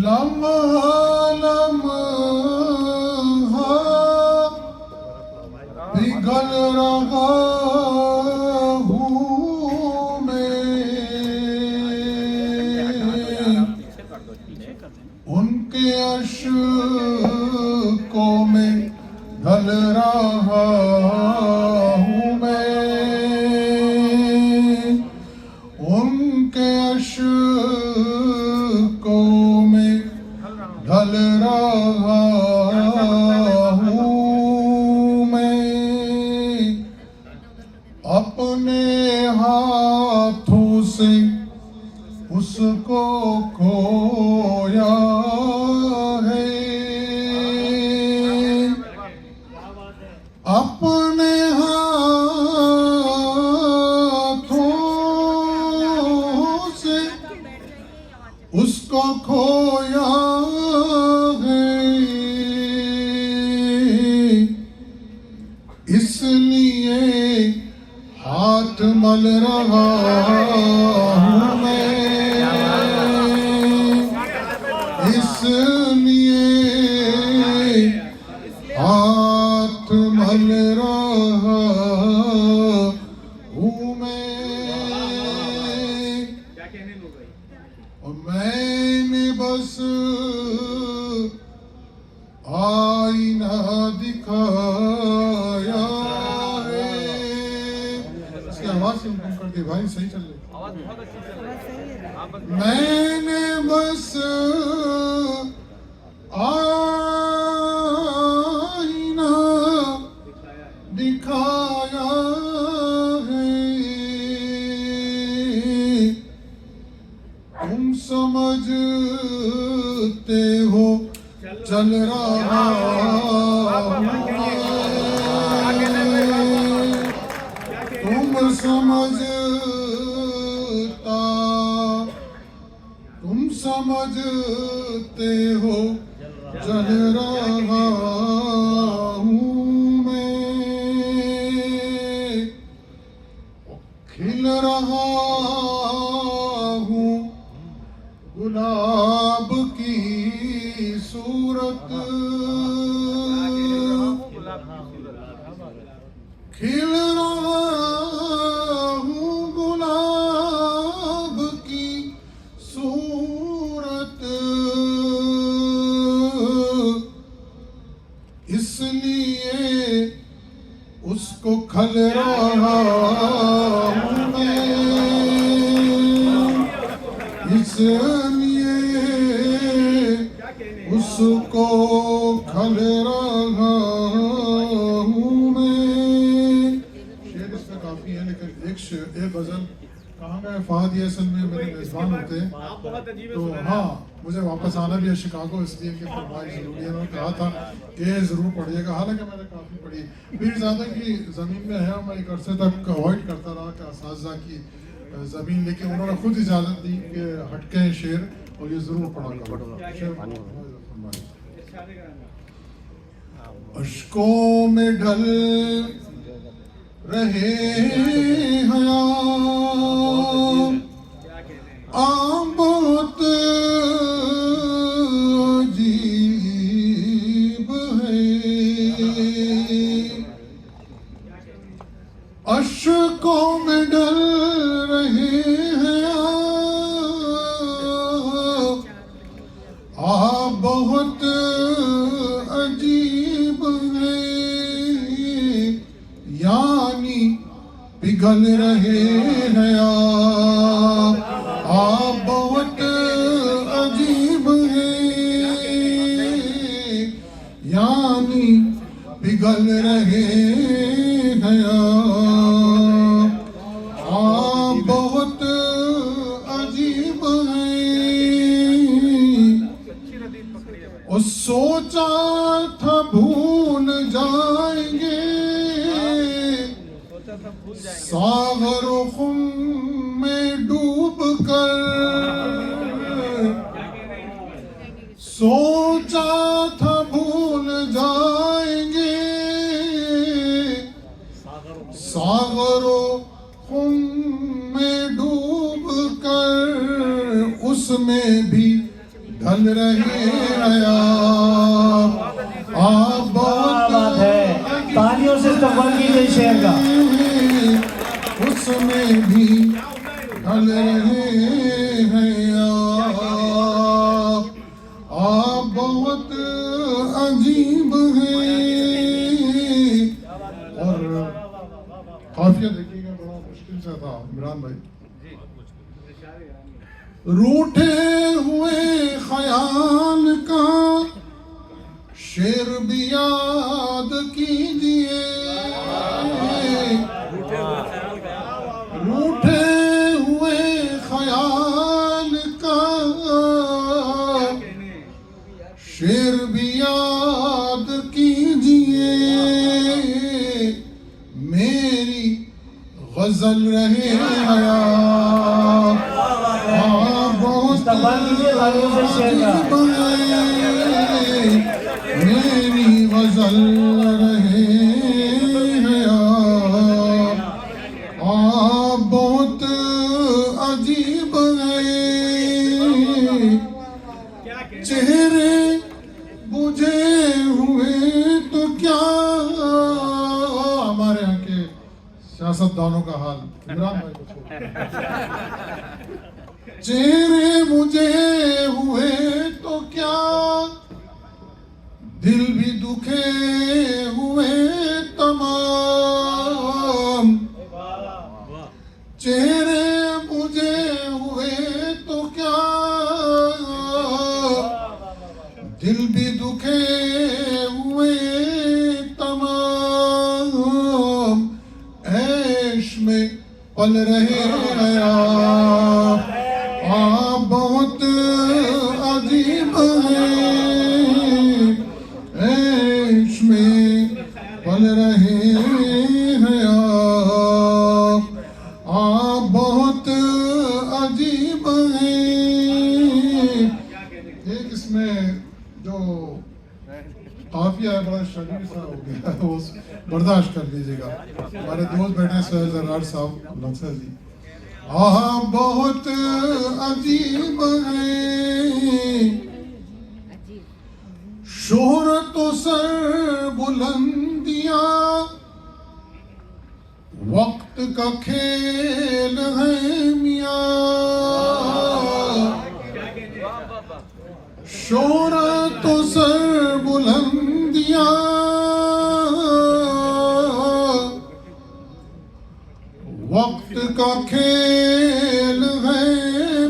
लम्हा लम्हा पिघल रहा हूँ मैं, उनके अश्कों में ढल रहा हूँ मैं, उनके अश्कों में ढल रहा हूँ मैं, अपने हाथों से उसको खोया है, अपने हाथों से उसको खोया है, इसलिए हाथ मल रहा हूँ मैं इसलिए हाथ मल रहा हूँ मैं और मैंने बस आईना दिखाया है। इसकी आवाज से हुक्म कर दी भाई, सही चल रही आवाज बहुत अच्छी चल रही है। मैंने बस आईना दिखाया है, तुम समझते हो चल रहा तुम समझते हो चल रहा हूँ मैं, खिल रहा हूँ गुलाब की सूरत, खिल रहा हूँ गुलाब की सूरत, इसलिए उसको खल रहा हूँ मैं, इसलिए उसको खल रहा हूँ मैं। शेर इसमें काफी है, लेकिन एक गजल कहाँ गए फहद, ये असल में मेरे मेजबान होते हैं, तो हाँ मुझे वापस आना भी है शिकागो, इसलिए कि फरमाइश जरूरी है। उन्होंने कहा था कि जरूर पढ़िएगा, हालांकि मैंने काफ़ी पढ़ी। पीरज़ादा की ज़मीन में है, मैं एक अरसे तक अवॉइड करता रहा कि असातिज़ा की ज़मीन, लेकिन उन्होंने खुद इजाज़त दी कि हटके हैं शेर और ये ज़रूर पढ़ा करो। अश्कों में ढल रहे हयाम बहुत अजीब है, अश्कों में ढल रहे हैं आप बहुत अजीब है, यानी पिघल रहे हैं आप बहुत अजीब है, यानी पिघल रहे हैं आप बहुत अजीब है। और सोचा था भूल जाएंगे सागर खुम में डूब कर, सोचा था भूल जाएंगे सागर खुम में डूब कर, उसमें भी ढल रहे आप बहुत है। तालियों से इस्तकबाल कीजिए शेर का। उसमें भी ढल रहे हैं आप बहुत अजीब हैं। और काफिया देखिएगा, बड़ा मुश्किल से था इमरान भाई। रूठे हुए ख्याल का शेर भी याद कीजिए, रूठे हुए ख्याल का शेर भी याद कीजिए, मेरी गजल रहे हयात मेरी गजल रहे हैं सियासतदानों का हाल। इमरान भाई को छोड़। चेहरे मुझे हुए तो क्या, दिल भी दुखे हुए तमाम। चेहरे मुझे हुए तो क्या, दिल भी दुखे हुए तमाम। ऐश में पल रहे हैं आप बहुत अजीब हैं। ऐश में पल रहे हैं आप बहुत अजीब हैं। एक इसमें जो काफिया है बड़ा शरीर सा हो गया, वो बर्दाश्त कर लीजिएगा। हमारे दोस्त बैठे सर जरार साहब नक्सर जी, बहुत अजीब है। शोहरत तो सर बुलंदियां वक्त का खेल है मियां। शोहरत तो सर बुलंदियां वक्त का खेल है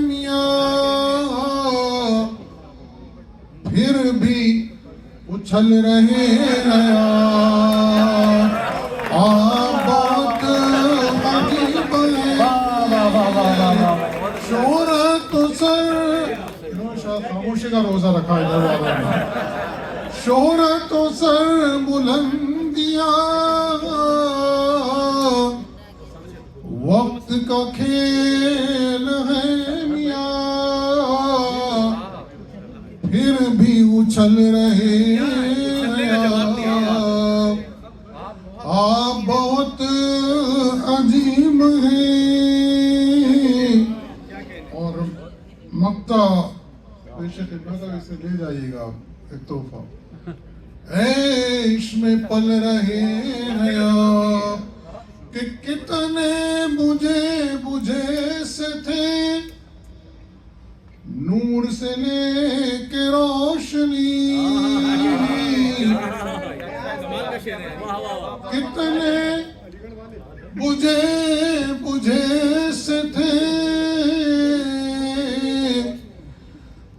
मियां। फिर भी उछल रहे हैं बहुत अजीब है। शोहरत तो सर, इन्होंने शायद खामोशी का रोजा रखा इधर वालों ने। शोहरत तो सर बुलंदियां वक्त का खेल है मियां। फिर भी उछल रहे आप बहुत अजीब हैं। और मक्ता पेशे खिदमत इसे ले जाइएगा एक तोहफा। ऐश में पल रहे हैं आप कि कितने मुझे बुझे से थे, नूर से लेके रोशनी। कितने बुझे बुझे से थे,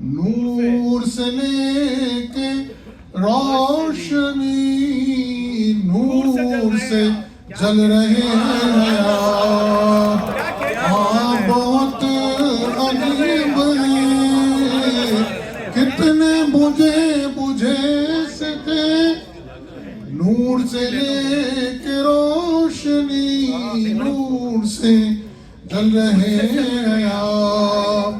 नूर से लेके रोशनी। नूर से जल रहे हैं आप बहुत अजीब हैं। कितने बुझे बुझे से थे, नूर से लेके रोशनी। नूर से जल रहे हैं आप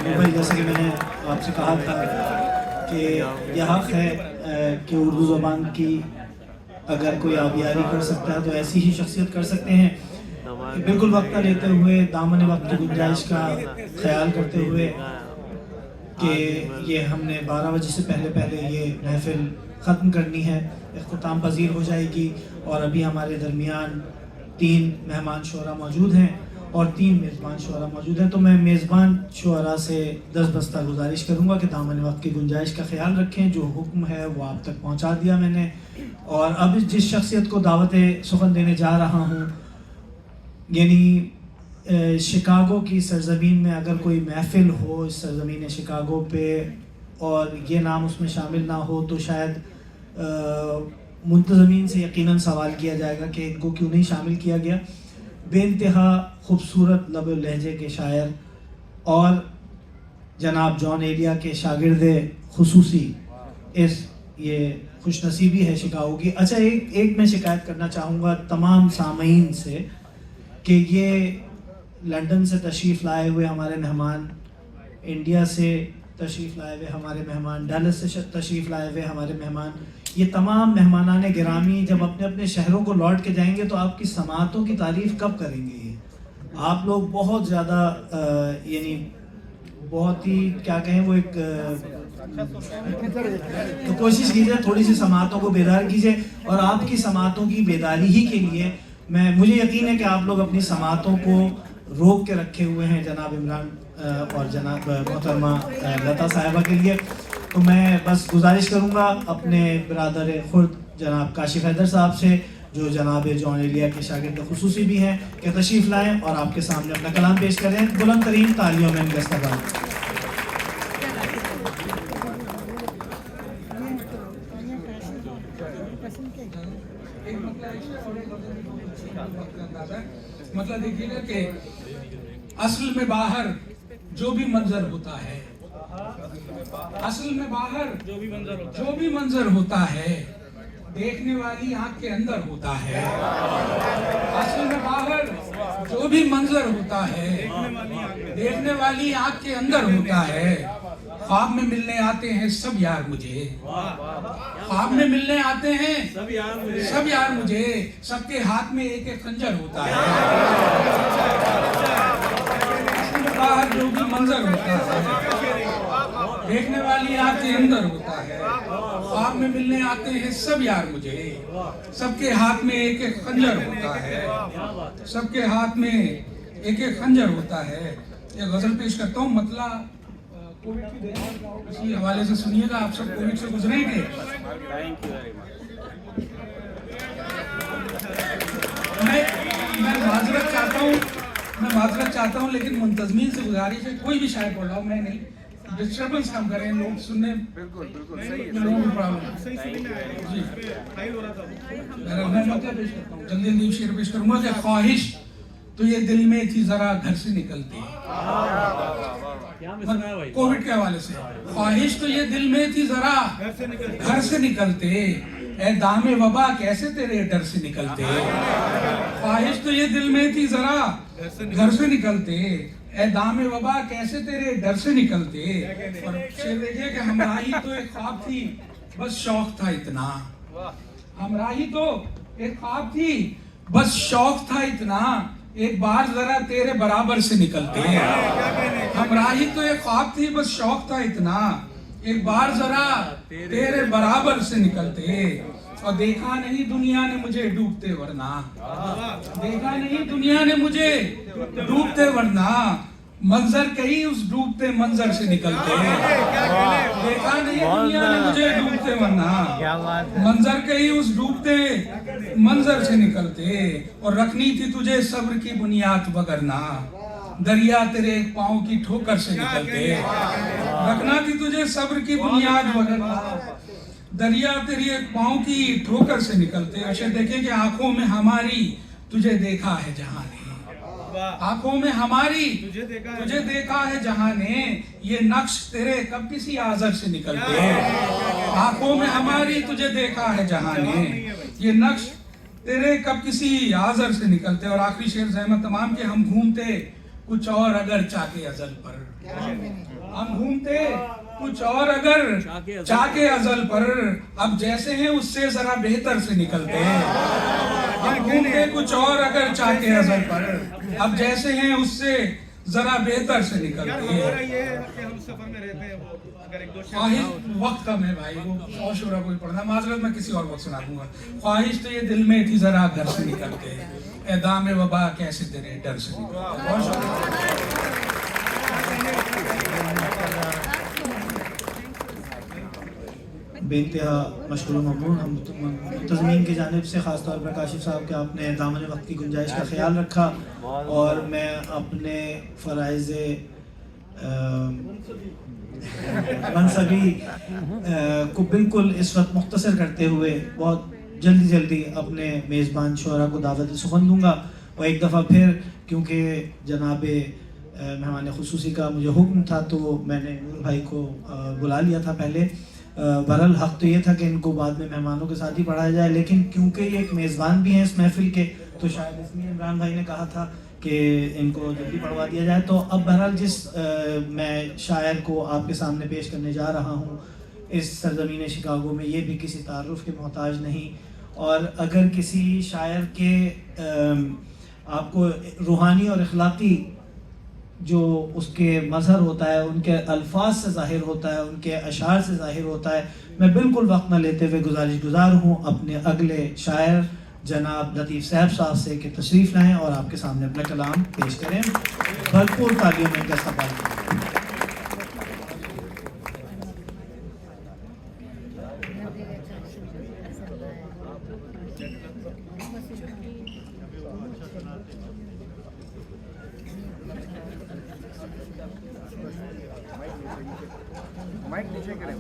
भाई, जैसे कि मैंने आपसे कहा था कि यह हक है कि उर्दू ज़बान की अगर कोई आबियारी कर सकता है तो ऐसी ही शख्सियत कर सकते हैं। बिल्कुल वक्त लेते हुए, दामन वक्त की गुंजाइश का ख्याल करते हुए कि ये हमने 12 बजे से पहले ये महफिल ख़त्म करनी है, इख्तिताम पजीर हो जाएगी। और अभी हमारे दरमियान 3 मेहमान शुरा मौजूद हैं और 3 मेज़बान शुरा मौजूद हैं। तो मैं मेज़बान शुरा से दस्ता गुजारिश करूँगा कि दामन वक्त की गुंजाइश का ख्याल रखें। जो हुक्म है वो आप तक पहुँचा दिया मैंने। और अब जिस शख्सियत को दावत सुखन देने जा रहा हूँ, यानी शिकागो की सरजमीन में अगर कोई महफिल हो इस सरजमीन शिकागो पे और ये नाम उसमें शामिल ना हो तो शायद मुंतज़मीन से यकीनन सवाल किया जाएगा कि इनको क्यों नहीं शामिल किया गया। बेइंतहा खूबसूरत लब लहजे के शायर और जनाब जॉन एलिया के शागिर्द खुसूसी इस ये खुशनसीबी है शिकागो की। अच्छा, एक मैं शिकायत करना चाहूँगा तमाम सामीन से कि ये लंदन से तशरीफ़ लाए हुए हमारे मेहमान, इंडिया से तशरीफ़ लाए हुए हमारे मेहमान, डैलस से तशरीफ़ लाए हुए हमारे मेहमान, ये तमाम मेहमानाने गिरामी जब अपने अपने शहरों को लौट के जाएंगे तो आपकी समातों की तारीफ़ कब करेंगे? ये आप लोग बहुत ज़्यादा यानी बहुत ही क्या कहें, वो एक तो कोशिश कीजिए थोड़ी सी समातों को बेदार कीजिए, और आपकी समातों की बेदारी ही के लिए मुझे यकीन है कि आप लोग अपनी समातों को रोक के रखे हुए हैं जनाब इमरान और जनाब मोहतरमा लता साहिबा के लिए। तो मैं बस गुजारिश करूंगा अपने बिरादर खुर्द जनाब काशिफ हैदर साहब से, जो जनाब जॉन एलिया के शागिर्द खुसूसी भी हैं, कि तशरीफ़ लाएं और आपके सामने अपना कलाम पेश करें। बुलंद तरीन तालियों में इनका इस्तकबाल। मतलब देखिएगा कि असल में बाहर जो भी मंजर होता है, असल में बाहर जो भी मंजर होता है देखने वाली आंख के अंदर होता है। असल में बाहर जो भी मंजर होता है देखने वाली आंख के अंदर होता है। ख्वाब में मिलने आते हैं सब यार मुझे, ख्वाब में मिलने आते हैं सब यार मुझे, सबके हाथ में एक एक खंजर होता है। बाहर जो भी मंजर होता है देखने वाली आंख के अंदर होता है। ख्वाब में मिलने आते हैं सब यार मुझे, सबके हाथ में एक एक खंजर होता है, सबके हाथ में एक एक खंजर होता है। ये गजल पेश करता हूँ, मतला कोविड की देन, इसी हवाले से सुनिएगा। आप सब कोविड से गुजरेंगे। मैं माजरत चाहता हूँ, लेकिन मुंतजमीन से गुजारिश है कोई भी शायर पढ़ रहा हूँ, मैं नहीं, डिस्टर्बेंस कम करें, लोग सुनने लोगों को प्रॉब्लम जी। मैं मतलब पेश करता हूँ, जल्दी शेर पेश करूंगा कि ख्वाहिश तो ये दिल में थी जरा घर से निकलती, कोविड के हवाले से, ख्वाहिश तो ये दिल में थी जरा घर से निकलते, ए दामे वबा कैसे तेरे डर से निकलते। ख्वाहिश तो ये दिल में थी जरा घर से निकलते, ए दामे वबा कैसे तेरे डर से निकलते। और शेर देखिए कि हमराही तो एक ख्वाब थी बस शौक था इतना, हमराही तो एक ख्वाब थी बस शौक था इतना, एक बार जरा तेरे बराबर से निकलते। हमराही तो एक ख्वाब थी बस शौक था इतना, एक बार जरा तेरे बराबर से निकलते। और देखा नहीं दुनिया ने मुझे डूबते वरना, देखा नहीं दुनिया ने मुझे डूबते वरना, मंजर कहीं उस डूबते मंजर से निकलते। देखा नहीं दुनिया ने मुझे डूबते वरना, मंजर कहीं उस डूबते मंजर से निकलते। और रखनी थी तुझे सब्र की बुनियाद वगरना, दरिया तेरे पाँव की ठोकर से निकलते। रखना थी तुझे सब्र की बुनियाद वगरना, दरिया तेरी एक पाँव की ठोकर से निकलते। अच्छा देखें कि आंखों में हमारी तुझे देखा है जहां ने, आंखों में हमारी तुझे देखा है जहां ने, ये नक्श तेरे कब किसी आजर से निकलते। आंखों में हमारी तुझे देखा है जहां ने, ये नक्श तेरे कब किसी आजर से निकलते। और आखिरी शेर ज़हमत तमाम के, हम घूमते कुछ और अगर चाके अजल पर, हम घूमते कुछ और अगर चाके अजल पर, अब जैसे हैं उससे जरा बेहतर से निकलते हैं। हम घूमते कुछ और अगर चाके अजल पर, अब जैसे हैं उससे जरा बेहतर से निकलते हैं। वक्त कम है भाई, वो शोरा कोई पढ़ना, माजरत मैं किसी और वक्त सुना दूंगा। ख्वाहिश तो ये दिल में थी जरा घर से निकलते, ए दामे वबा कैसे तेरे डर से निकलते। बेइंतहा मशकूर ममनून हम मुंतज़मीन की जानिब से, ख़ासतौर पर काशिफ साहब के आपने दामन वक्त की गुंजाइश का ख्याल रखा। और मैं अपने फ़राइज़ मनसबी को बिल्कुल इस वक्त मुख्तसर करते हुए बहुत जल्दी अपने मेज़बान शोरा को दावत सुखन दूँगा। और एक दफ़ा फिर क्योंकि जनाब मेहमान खुसूसी का मुझे हुक्म था, तो मैंने नूर भाई को बुला लिया था पहले। बहरहाल हक़ तो ये था कि इनको बाद में मेहमानों के साथ ही पढ़ाया जाए, लेकिन क्योंकि ये एक मेज़बान भी हैं इस महफ़िल के, तो शायद इसलिए इमरान भाई ने कहा था कि इनको जल्दी पढ़वा दिया जाए। तो अब बहरहाल जिस मैं शायर को आपके सामने पेश करने जा रहा हूँ इस सरज़मीन शिकागो में, ये भी किसी तारुफ़ के मोहताज नहीं। और अगर किसी शायर के आपको रूहानी और अखलाक़ी जो उसके मज़हर होता है, उनके अल्फाज से ज़ाहिर होता है, उनके अशार से ज़ाहिर होता है। मैं बिल्कुल वक्त न लेते हुए गुजारिश गुजार हूँ अपने अगले शायर जनाब लतीफ़ साहब से कि तशरीफ़ लाएँ और आपके सामने अपना कलाम पेश करें। भरपूर तालियों में इनका इस्तकबाल करें। माइक नीचे करें।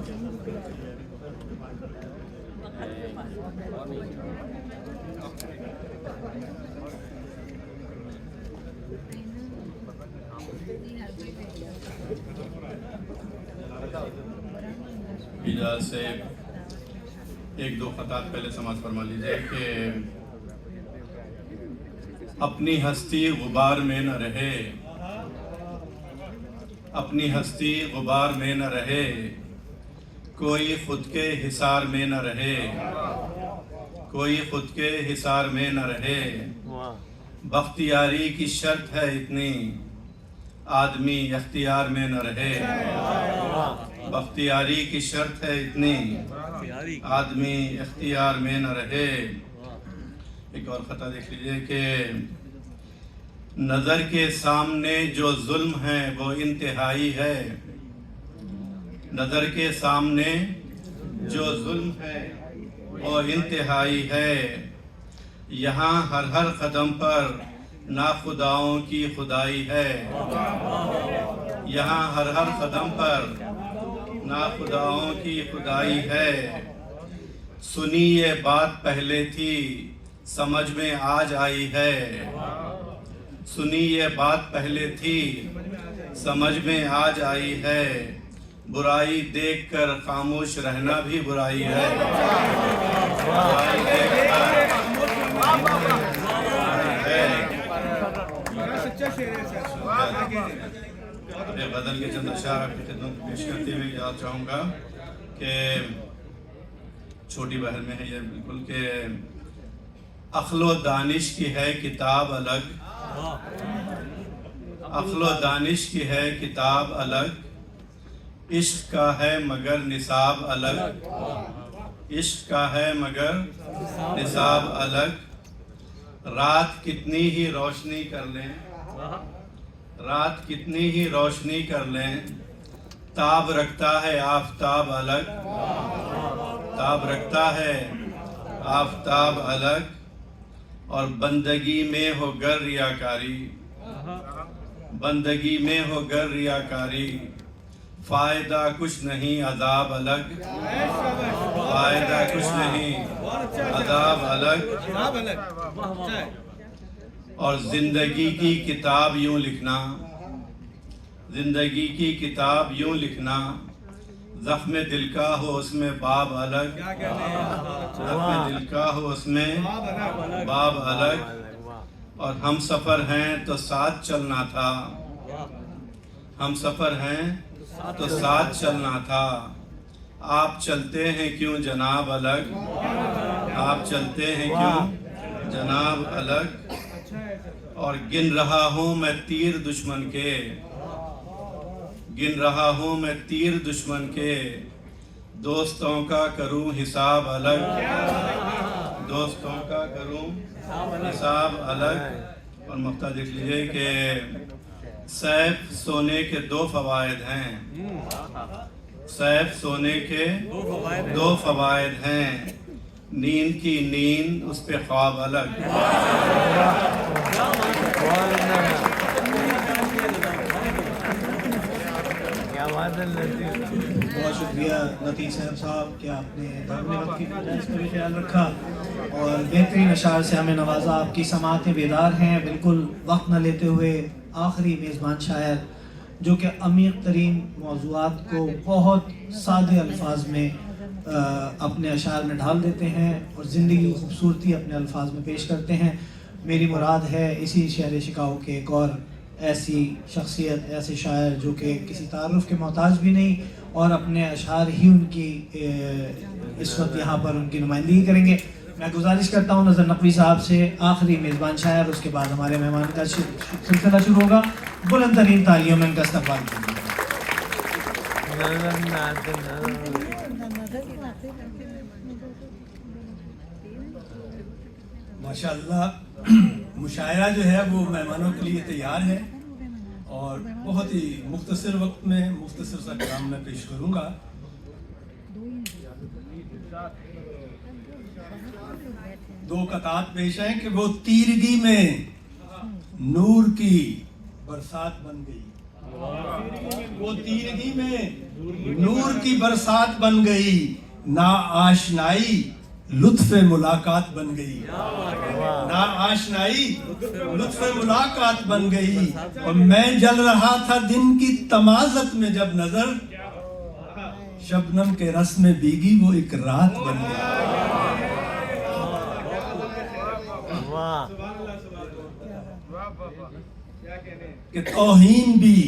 इजाज़त से एक दो खतात पहले समाज फरमा लीजिए कि अपनी हस्ती गुबार में न रहे, अपनी हस्ती गुबार में न रहे, कोई खुद के हिसार में न रहे, कोई खुद के हिसार में न रहे। बख्तियारी की शर्त है इतनी, आदमी इख्तियार में न रहे। बख्तियारी की शर्त है इतनी, आदमी इख्तियार में न रहे। एक और खता देख लीजिए कि नज़र के सामने जो जुल्म है वो इंतहाई है, नज़र के सामने जो जुल्म है वो इंतहाई है। यहाँ हर कदम पर नाखुदाओं की खुदाई है, यहाँ हर कदम पर नाखुदाओं की खुदाई है। सुनी ये बात पहले थी, समझ में आज आई है। सुनी ये बात पहले थी, समझ में आज आई है। बुराई देखकर खामोश रहना भी बुराई है। बुराई देखकर अपने बदल के चंद अशार आपकी खिदमत पेश करते हुए याद चाहूँगा कि छोटी बहन में है ये बिल्कुल के अक्लो दानिश की है किताब अलग, अक्लो दानिश की है किताब अलग, इश्क का है मगर निसाब अलग, इश्क का है मगर निसाब अलग। रात कितनी ही रोशनी कर लें, रात कितनी ही रोशनी कर लें, ताब रखता है आफताब अलग, ताब रखता है आफताब अलग। और बंदगी में हो गर रियाकारी, बंदगी में हो गर रियाकारी, फायदा कुछ नहीं अजाब अलग, फायदा कुछ नहीं अजाब अलग। और जिंदगी की किताब यूं लिखना, जिंदगी की किताब यूं लिखना, जख्म दिल का हो उसमें बाब अलग, जख्म दिल का हो उसमें बाब अलग। और हम सफ़र हैं तो साथ चलना था, हम सफ़र हैं तो साथ चलना था। आप चलते हैं क्यों जनाब अलग, आप चलते हैं क्यों जनाब अलग। और गिन रहा हूँ मैं तीर दुश्मन के, गिन रहा हूँ मैं तीर दुश्मन के, दोस्तों का करूँ हिसाब अलग, दोस्तों का करूँ हिसाब अलग। और मक्ता देख लीजिए कि सैफ सोने के दो फवायद हैं, सैफ सोने के दो फवायद हैं, नींद की नींद उस पे ख्वाब अलग। बहुत शुक्रिया लतीफ़ साहब कि आपने दामने वक्त की गुंजाइश का भी ख्याल रखा और बेहतरीन अशार से हमें नवाजा। आपकी समातें बेदार हैं। बिल्कुल वक्त न लेते हुए आखिरी मेज़बान शायर जो कि अमीक़ तरीन मौज़ूआत को बहुत सादे अल्फाज में अपने अशार में ढाल देते हैं और ज़िंदगी की खूबसूरती अपने अल्फाज में पेश करते हैं। मेरी मुराद है इसी शहर शिकागो के एक और ऐसी शख्सियत, ऐसे शायर जो कि किसी तारुफ के मोहताज भी नहीं और अपने अशार ही उनकी इस वक्त यहाँ पर उनकी नुमाइंदगी करेंगे। मैं गुजारिश करता हूँ नज़र नकवी साहब से, आखिरी मेज़बान शायर, उसके बाद हमारे मेहमान का सिलसिला शुरू होगा। बुलंद तरीन तालियों में इनका इस्तकबाल कीजिए। माशाअल्लाह मुशायरा जो है वो मेहमानों के लिए तैयार है और बहुत ही मुख्तसर वक्त में मुख्तसर सा कलाम मैं पेश करूंगा। दो कतात पेश हैं कि वो तीरगी में नूर की बरसात बन गई, वो तीरगी में नूर की बरसात बन गई, ना आशनाई लुत्फ़े मुलाकात बन गई, ना आशनाई लुत्फ़े मुलाकात बन गई। और मैं जल रहा था दिन की तमाज़त में जब नजर शबनम के रस में भीगी वो एक रात बन गई। कि तौहीन भी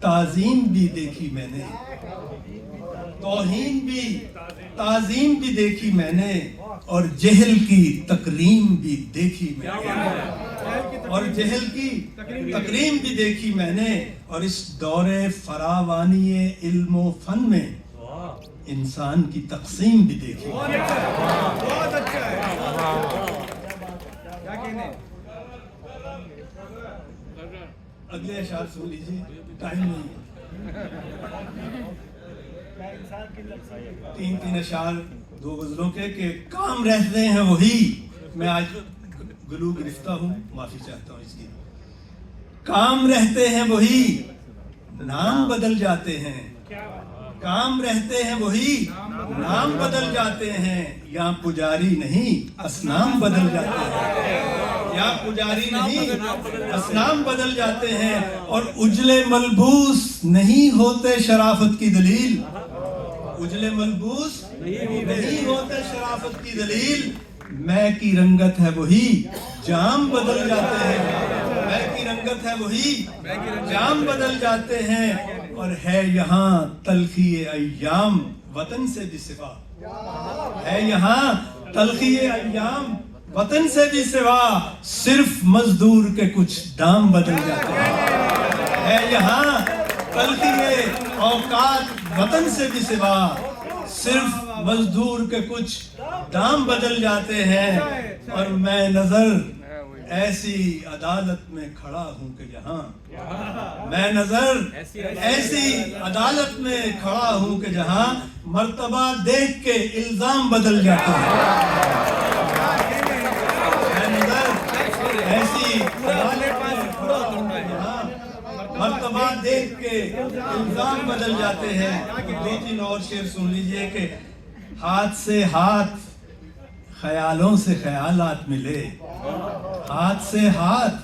ताज़ीम भी देखी मैंने, तौहीन भी ताज़ीम भी देखी मैंने, और जहल की तकरीम भी देखी मैंने, और जहल की तकरीम भी देखी मैंने। और इस दौरे फरावानी इल्म फन में इंसान की तकसीम भी देखी। बहुत अच्छा है। अगले अशार सुन लीजिए, टाइम नहीं है। तीन अशार दो गजलों के काम रहते हैं वही। मैं आज गुलू गिरफ्ता हूँ, माफी चाहता हूँ इसकी। काम रहते हैं वही, नाम बदल जाते हैं। काम रहते हैं वही, नाम बदल जाते हैं। यहाँ पुजारी नहीं असनाम बदल जाते हैं, यहाँ पुजारी नहीं असनाम बदल जाते हैं। और उजले मलबूस नहीं होते शराफत की दलील, उजले मलबूस नहीं होते शराफत की दलील। मैं की रंगत है वही, जाम बदल जाते हैं। मैं की रंगत है वही, जाम बदल जाते हैं। और है यहाँ तलखी अय्याम वतन से भी सिवा, है यहाँ तलखी अय्याम वतन से भी सिवा। सिर्फ मजदूर के कुछ दाम बदल जाते हैं। है यहाँ तलखी औकात वतन से भी सिवा, सिर्फ मजदूर के कुछ दाम बदल जाते हैं। और मैं नजर ऐसी अदालत में खड़ा हूं कि जहां, मैं नजर ऐसी अदालत में खड़ा हूं कि जहां मर्तबा देख के इल्जाम बदल जाते हैं। मैं नजर ऐसी अदालत में खड़ा हूं कि जहां मर्तबा देख के इल्जाम बदल जाते हैं। दो तीन और शेर सुन लीजिए कि हाथ से हाथ ख्यालों से ख्यालात मिले, हाथ से हाथ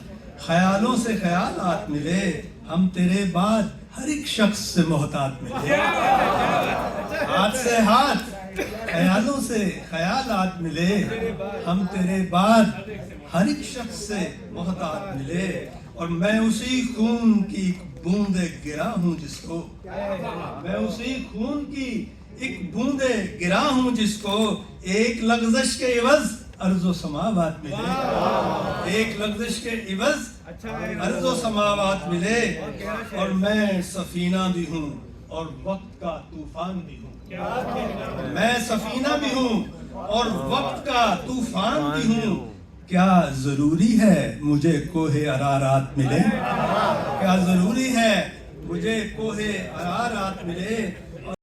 ख्यालों से ख्यालात मिले। हम तेरे बाद हर एक शख्स से मोहतात मिले। हाथ से हाथ ख्यालों से ख्यालात मिले, हम तेरे बाद हर एक शख्स से मोहतात मिले। और मैं उसी खून की बूंदे गिरा हूँ जिसको, मैं उसी खून की एक बूंदे गिरा हूँ जिसको एक लग़्ज़श के इवज़ अर्ज़ो समावात मिले, एक लग़्ज़श के इवज़ अर्ज़ो समावात मिले। और मैं सफीना भी हूँ और वक्त का तूफान भी हूँ, मैं सफीना भी हूँ और वक्त का तूफान भी हूँ। क्या जरूरी है मुझे कोहे अरारात मिले, क्या जरूरी है मुझे कोहे अरारात मिले।